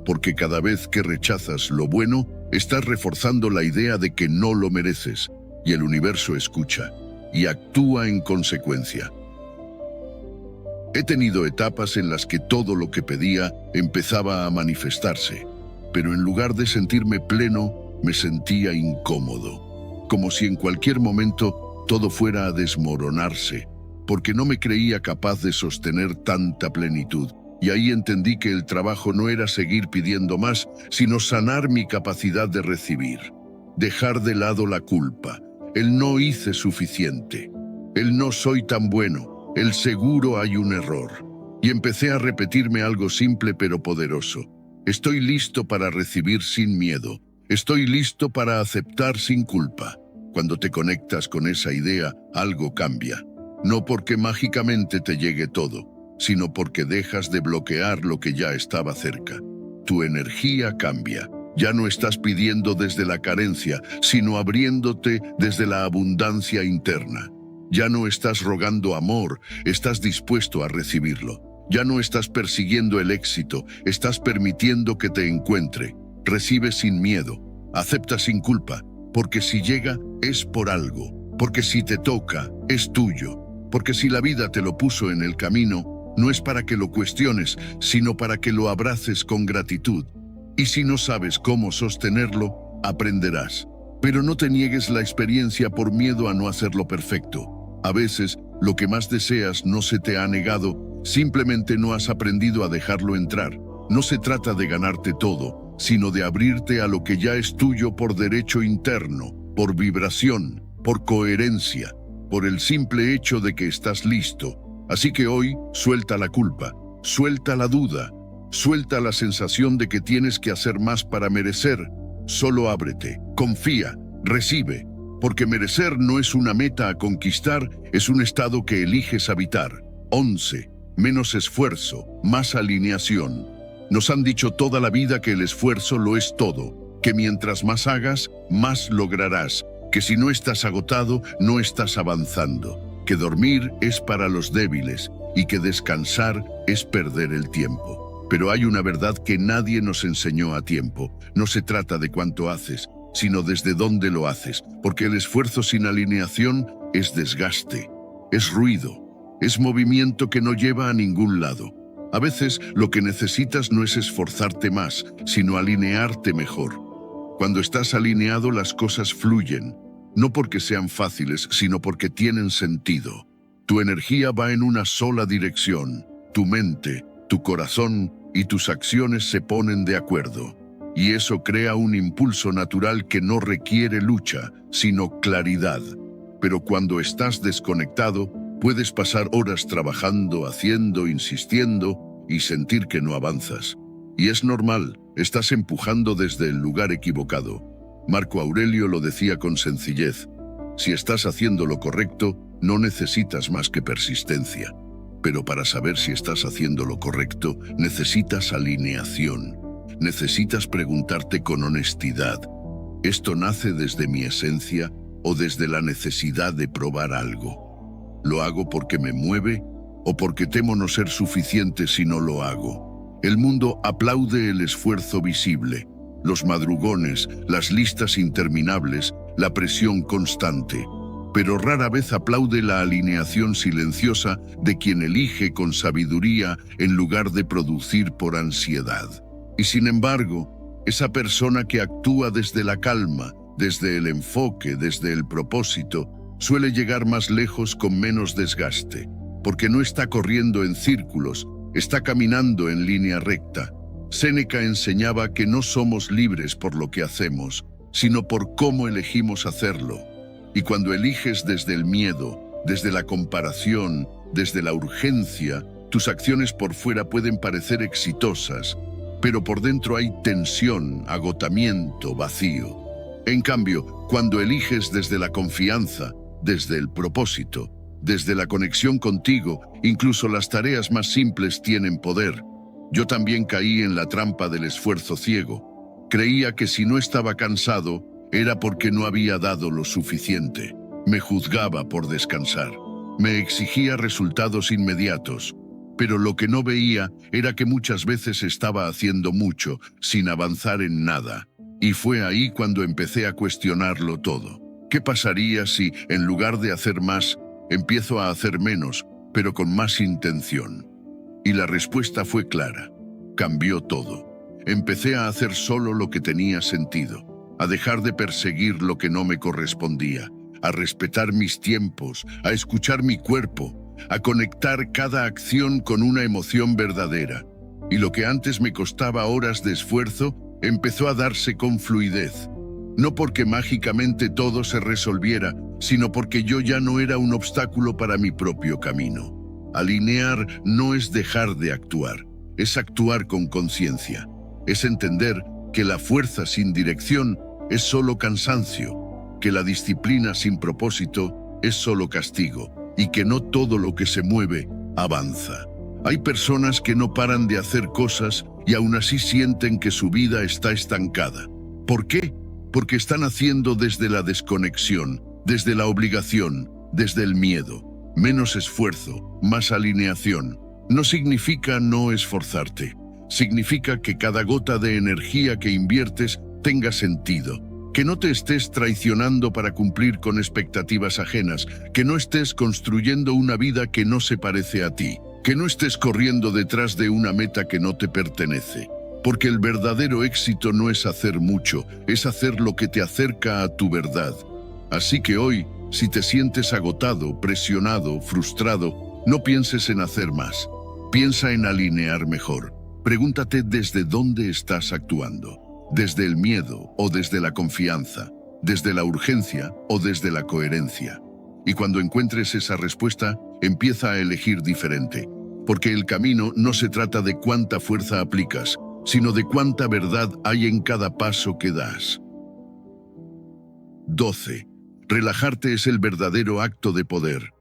porque cada vez que rechazas lo bueno, estás reforzando la idea de que no lo mereces, y el universo escucha y actúa en consecuencia. He tenido etapas en las que todo lo que pedía empezaba a manifestarse, pero en lugar de sentirme pleno, me sentía incómodo, como si en cualquier momento todo fuera a desmoronarse, porque no me creía capaz de sostener tanta plenitud. Y ahí entendí que el trabajo no era seguir pidiendo más, sino sanar mi capacidad de recibir. Dejar de lado la culpa, el no hice suficiente, el no soy tan bueno, el seguro hay un error. Y empecé a repetirme algo simple pero poderoso. Estoy listo para recibir sin miedo. Estoy listo para aceptar sin culpa. Cuando te conectas con esa idea, algo cambia. No porque mágicamente te llegue todo, sino porque dejas de bloquear lo que ya estaba cerca. Tu energía cambia. Ya no estás pidiendo desde la carencia, sino abriéndote desde la abundancia interna. Ya no estás rogando amor, estás dispuesto a recibirlo. Ya no estás persiguiendo el éxito, estás permitiendo que te encuentre. Recibe sin miedo, acepta sin culpa, porque si llega es por algo, porque si te toca es tuyo, porque si la vida te lo puso en el camino, no es para que lo cuestiones, sino para que lo abraces con gratitud. Y si no sabes cómo sostenerlo, aprenderás. Pero no te niegues la experiencia por miedo a no hacerlo perfecto. A veces, lo que más deseas no se te ha negado, simplemente no has aprendido a dejarlo entrar. No se trata de ganarte todo, sino de abrirte a lo que ya es tuyo por derecho interno, por vibración, por coherencia, por el simple hecho de que estás listo. Así que hoy, suelta la culpa, suelta la duda, suelta la sensación de que tienes que hacer más para merecer. Solo ábrete, confía, recibe, porque merecer no es una meta a conquistar, es un estado que eliges habitar. 11. Menos esfuerzo, más alineación. Nos han dicho toda la vida que el esfuerzo lo es todo, que mientras más hagas, más lograrás, que si no estás agotado, no estás avanzando, que dormir es para los débiles y que descansar es perder el tiempo. Pero hay una verdad que nadie nos enseñó a tiempo. No se trata de cuánto haces, sino desde dónde lo haces, porque el esfuerzo sin alineación es desgaste, es ruido, es movimiento que no lleva a ningún lado. A veces lo que necesitas no es esforzarte más, sino alinearte mejor. Cuando estás alineado, las cosas fluyen, no porque sean fáciles, sino porque tienen sentido. Tu energía va en una sola dirección, tu mente, tu corazón y tus acciones se ponen de acuerdo. Y eso crea un impulso natural que no requiere lucha, sino claridad. Pero cuando estás desconectado, puedes pasar horas trabajando, haciendo, insistiendo y sentir que no avanzas. Y es normal, estás empujando desde el lugar equivocado. Marco Aurelio lo decía con sencillez: si estás haciendo lo correcto, no necesitas más que persistencia. Pero para saber si estás haciendo lo correcto, necesitas alineación. Necesitas preguntarte con honestidad: ¿esto nace desde mi esencia o desde la necesidad de probar algo? ¿Lo hago porque me mueve o porque temo no ser suficiente si no lo hago? El mundo aplaude el esfuerzo visible, los madrugones, las listas interminables, la presión constante, pero rara vez aplaude la alineación silenciosa de quien elige con sabiduría en lugar de producir por ansiedad. Y sin embargo, esa persona que actúa desde la calma, desde el enfoque, desde el propósito, suele llegar más lejos con menos desgaste, porque no está corriendo en círculos, está caminando en línea recta. Séneca enseñaba que no somos libres por lo que hacemos, sino por cómo elegimos hacerlo. Y cuando eliges desde el miedo, desde la comparación, desde la urgencia, tus acciones por fuera pueden parecer exitosas, pero por dentro hay tensión, agotamiento, vacío. En cambio, cuando eliges desde la confianza, desde el propósito, desde la conexión contigo, incluso las tareas más simples tienen poder. Yo también caí en la trampa del esfuerzo ciego. Creía que si no estaba cansado, era porque no había dado lo suficiente. Me juzgaba por descansar. Me exigía resultados inmediatos. pero lo que no veía era que muchas veces estaba haciendo mucho, sin avanzar en nada. Y fue ahí cuando empecé a cuestionarlo todo. ¿Qué pasaría si, en lugar de hacer más, empiezo a hacer menos, pero con más intención? Y la respuesta fue clara. Cambió todo. Empecé a hacer solo lo que tenía sentido, a dejar de perseguir lo que no me correspondía, a respetar mis tiempos, a escuchar mi cuerpo, a conectar cada acción con una emoción verdadera. Y lo que antes me costaba horas de esfuerzo, empezó a darse con fluidez. No porque mágicamente todo se resolviera, sino porque yo ya no era un obstáculo para mi propio camino. Alinear no es dejar de actuar, es actuar con conciencia. Es entender que la fuerza sin dirección es solo cansancio, que la disciplina sin propósito es solo castigo y que no todo lo que se mueve avanza. Hay personas que no paran de hacer cosas y aún así sienten que su vida está estancada. ¿Por qué? Porque están haciendo desde la desconexión, desde la obligación, desde el miedo. Menos esfuerzo, más alineación. No significa no esforzarte. Significa que cada gota de energía que inviertes tenga sentido. Que no te estés traicionando para cumplir con expectativas ajenas. Que no estés construyendo una vida que no se parece a ti. Que no estés corriendo detrás de una meta que no te pertenece. Porque el verdadero éxito no es hacer mucho, es hacer lo que te acerca a tu verdad. Así que hoy, si te sientes agotado, presionado, frustrado, no pienses en hacer más. Piensa en alinear mejor. Pregúntate desde dónde estás actuando. Desde el miedo o desde la confianza. Desde la urgencia o desde la coherencia. Y cuando encuentres esa respuesta, empieza a elegir diferente. Porque el camino no se trata de cuánta fuerza aplicas, sino de cuánta verdad hay en cada paso que das. 12. Relajarte es el verdadero acto de poder.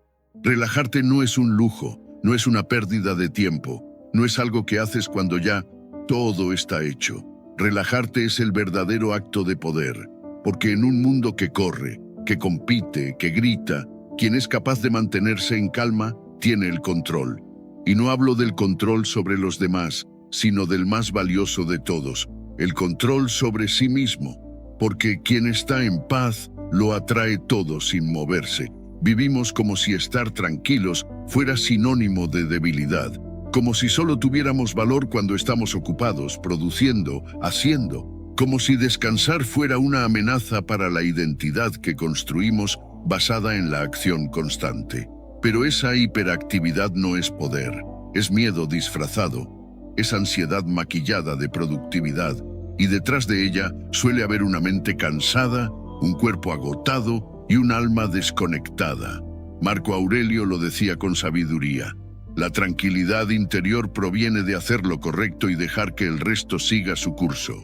Relajarte no es un lujo, no es una pérdida de tiempo, no es algo que haces cuando ya todo está hecho. Relajarte es el verdadero acto de poder, porque en un mundo que corre, que compite, que grita, quien es capaz de mantenerse en calma tiene el control. Y no hablo del control sobre los demás, sino del más valioso de todos, el control sobre sí mismo, porque quien está en paz lo atrae todo sin moverse. Vivimos como si estar tranquilos fuera sinónimo de debilidad, como si solo tuviéramos valor cuando estamos ocupados, produciendo, haciendo, como si descansar fuera una amenaza para la identidad que construimos basada en la acción constante. Pero esa hiperactividad no es poder, es miedo disfrazado, es ansiedad maquillada de productividad, y detrás de ella suele haber una mente cansada, un cuerpo agotado y un alma desconectada. Marco Aurelio lo decía con sabiduría. La tranquilidad interior proviene de hacer lo correcto y dejar que el resto siga su curso.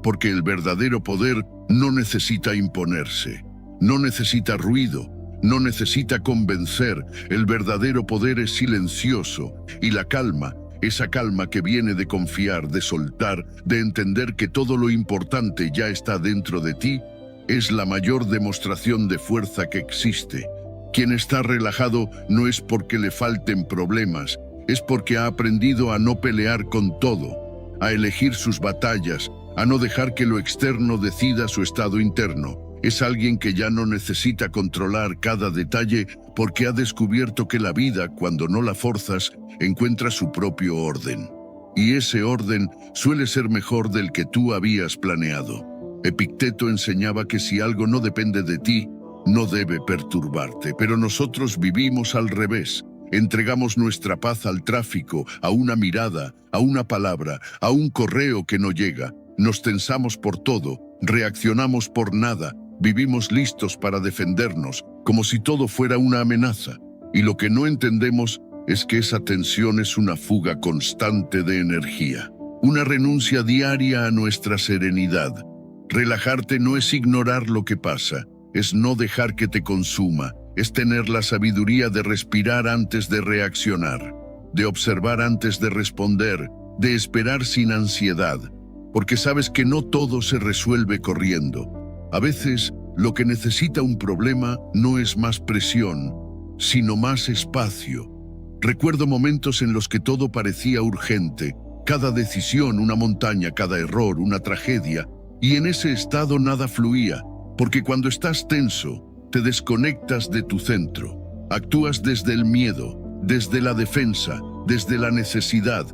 Porque el verdadero poder no necesita imponerse, no necesita ruido, no necesita convencer. El verdadero poder es silencioso y la calma, esa calma que viene de confiar, de soltar, de entender que todo lo importante ya está dentro de ti, es la mayor demostración de fuerza que existe. Quien está relajado no es porque le falten problemas, es porque ha aprendido a no pelear con todo, a elegir sus batallas, a no dejar que lo externo decida su estado interno. Es alguien que ya no necesita controlar cada detalle porque ha descubierto que la vida, cuando no la forzas, encuentra su propio orden. Y ese orden suele ser mejor del que tú habías planeado. Epicteto enseñaba que si algo no depende de ti, no debe perturbarte, pero nosotros vivimos al revés. Entregamos nuestra paz al tráfico, a una mirada, a una palabra, a un correo que no llega. Nos tensamos por todo, reaccionamos por nada, vivimos listos para defendernos, como si todo fuera una amenaza. Y lo que no entendemos es que esa tensión es una fuga constante de energía, una renuncia diaria a nuestra serenidad. Relajarte no es ignorar lo que pasa, es no dejar que te consuma, es tener la sabiduría de respirar antes de reaccionar, de observar antes de responder, de esperar sin ansiedad, porque sabes que no todo se resuelve corriendo. A veces, lo que necesita un problema no es más presión, sino más espacio. Recuerdo momentos en los que todo parecía urgente, cada decisión una montaña, cada error una tragedia, y en ese estado nada fluía, porque cuando estás tenso, te desconectas de tu centro, actúas desde el miedo, desde la defensa, desde la necesidad.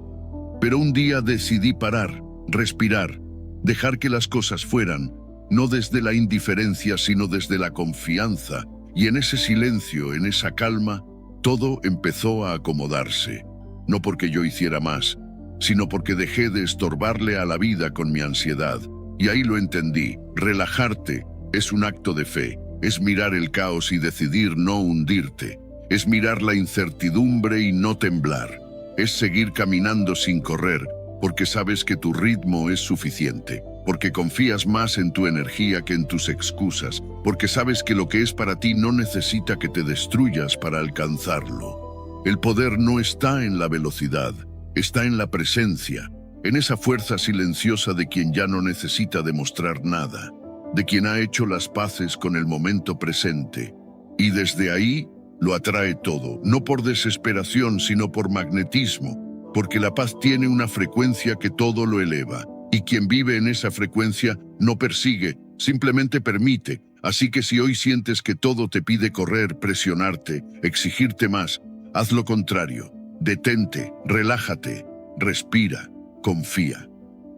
Pero un día decidí parar, respirar, dejar que las cosas fueran, no desde la indiferencia, sino desde la confianza, y en ese silencio, en esa calma, todo empezó a acomodarse, no porque yo hiciera más, sino porque dejé de estorbarle a la vida con mi ansiedad. Y ahí lo entendí, relajarte es un acto de fe, es mirar el caos y decidir no hundirte, es mirar la incertidumbre y no temblar, es seguir caminando sin correr, porque sabes que tu ritmo es suficiente, porque confías más en tu energía que en tus excusas, porque sabes que lo que es para ti no necesita que te destruyas para alcanzarlo. El poder no está en la velocidad, está en la presencia, en esa fuerza silenciosa de quien ya no necesita demostrar nada, de quien ha hecho las paces con el momento presente, y desde ahí lo atrae todo, no por desesperación, sino por magnetismo, porque la paz tiene una frecuencia que todo lo eleva, y quien vive en esa frecuencia no persigue, simplemente permite. Así que si hoy sientes que todo te pide correr, presionarte, exigirte más, haz lo contrario. Detente, relájate, respira, confía.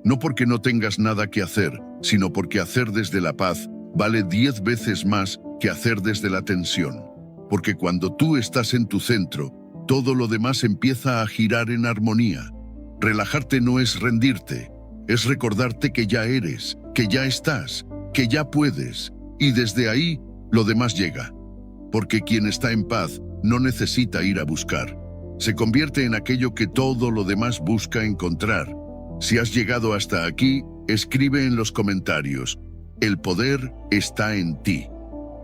No porque no tengas nada que hacer, sino porque hacer desde la paz vale 10 veces más que hacer desde la tensión. Porque cuando tú estás en tu centro, todo lo demás empieza a girar en armonía. Relajarte no es rendirte, es recordarte que ya eres, que ya estás, que ya puedes, y desde ahí lo demás llega. Porque quien está en paz no necesita ir a buscar. Se convierte en aquello que todo lo demás busca encontrar. Si has llegado hasta aquí, escribe en los comentarios: el poder está en ti.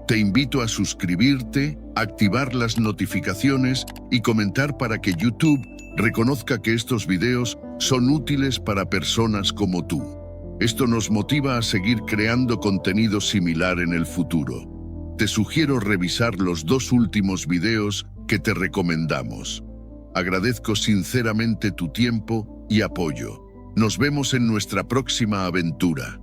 Te invito a suscribirte, activar las notificaciones y comentar para que YouTube reconozca que estos videos son útiles para personas como tú. Esto nos motiva a seguir creando contenido similar en el futuro. Te sugiero revisar los 2 últimos videos que te recomendamos. Agradezco sinceramente tu tiempo y apoyo. Nos vemos en nuestra próxima aventura.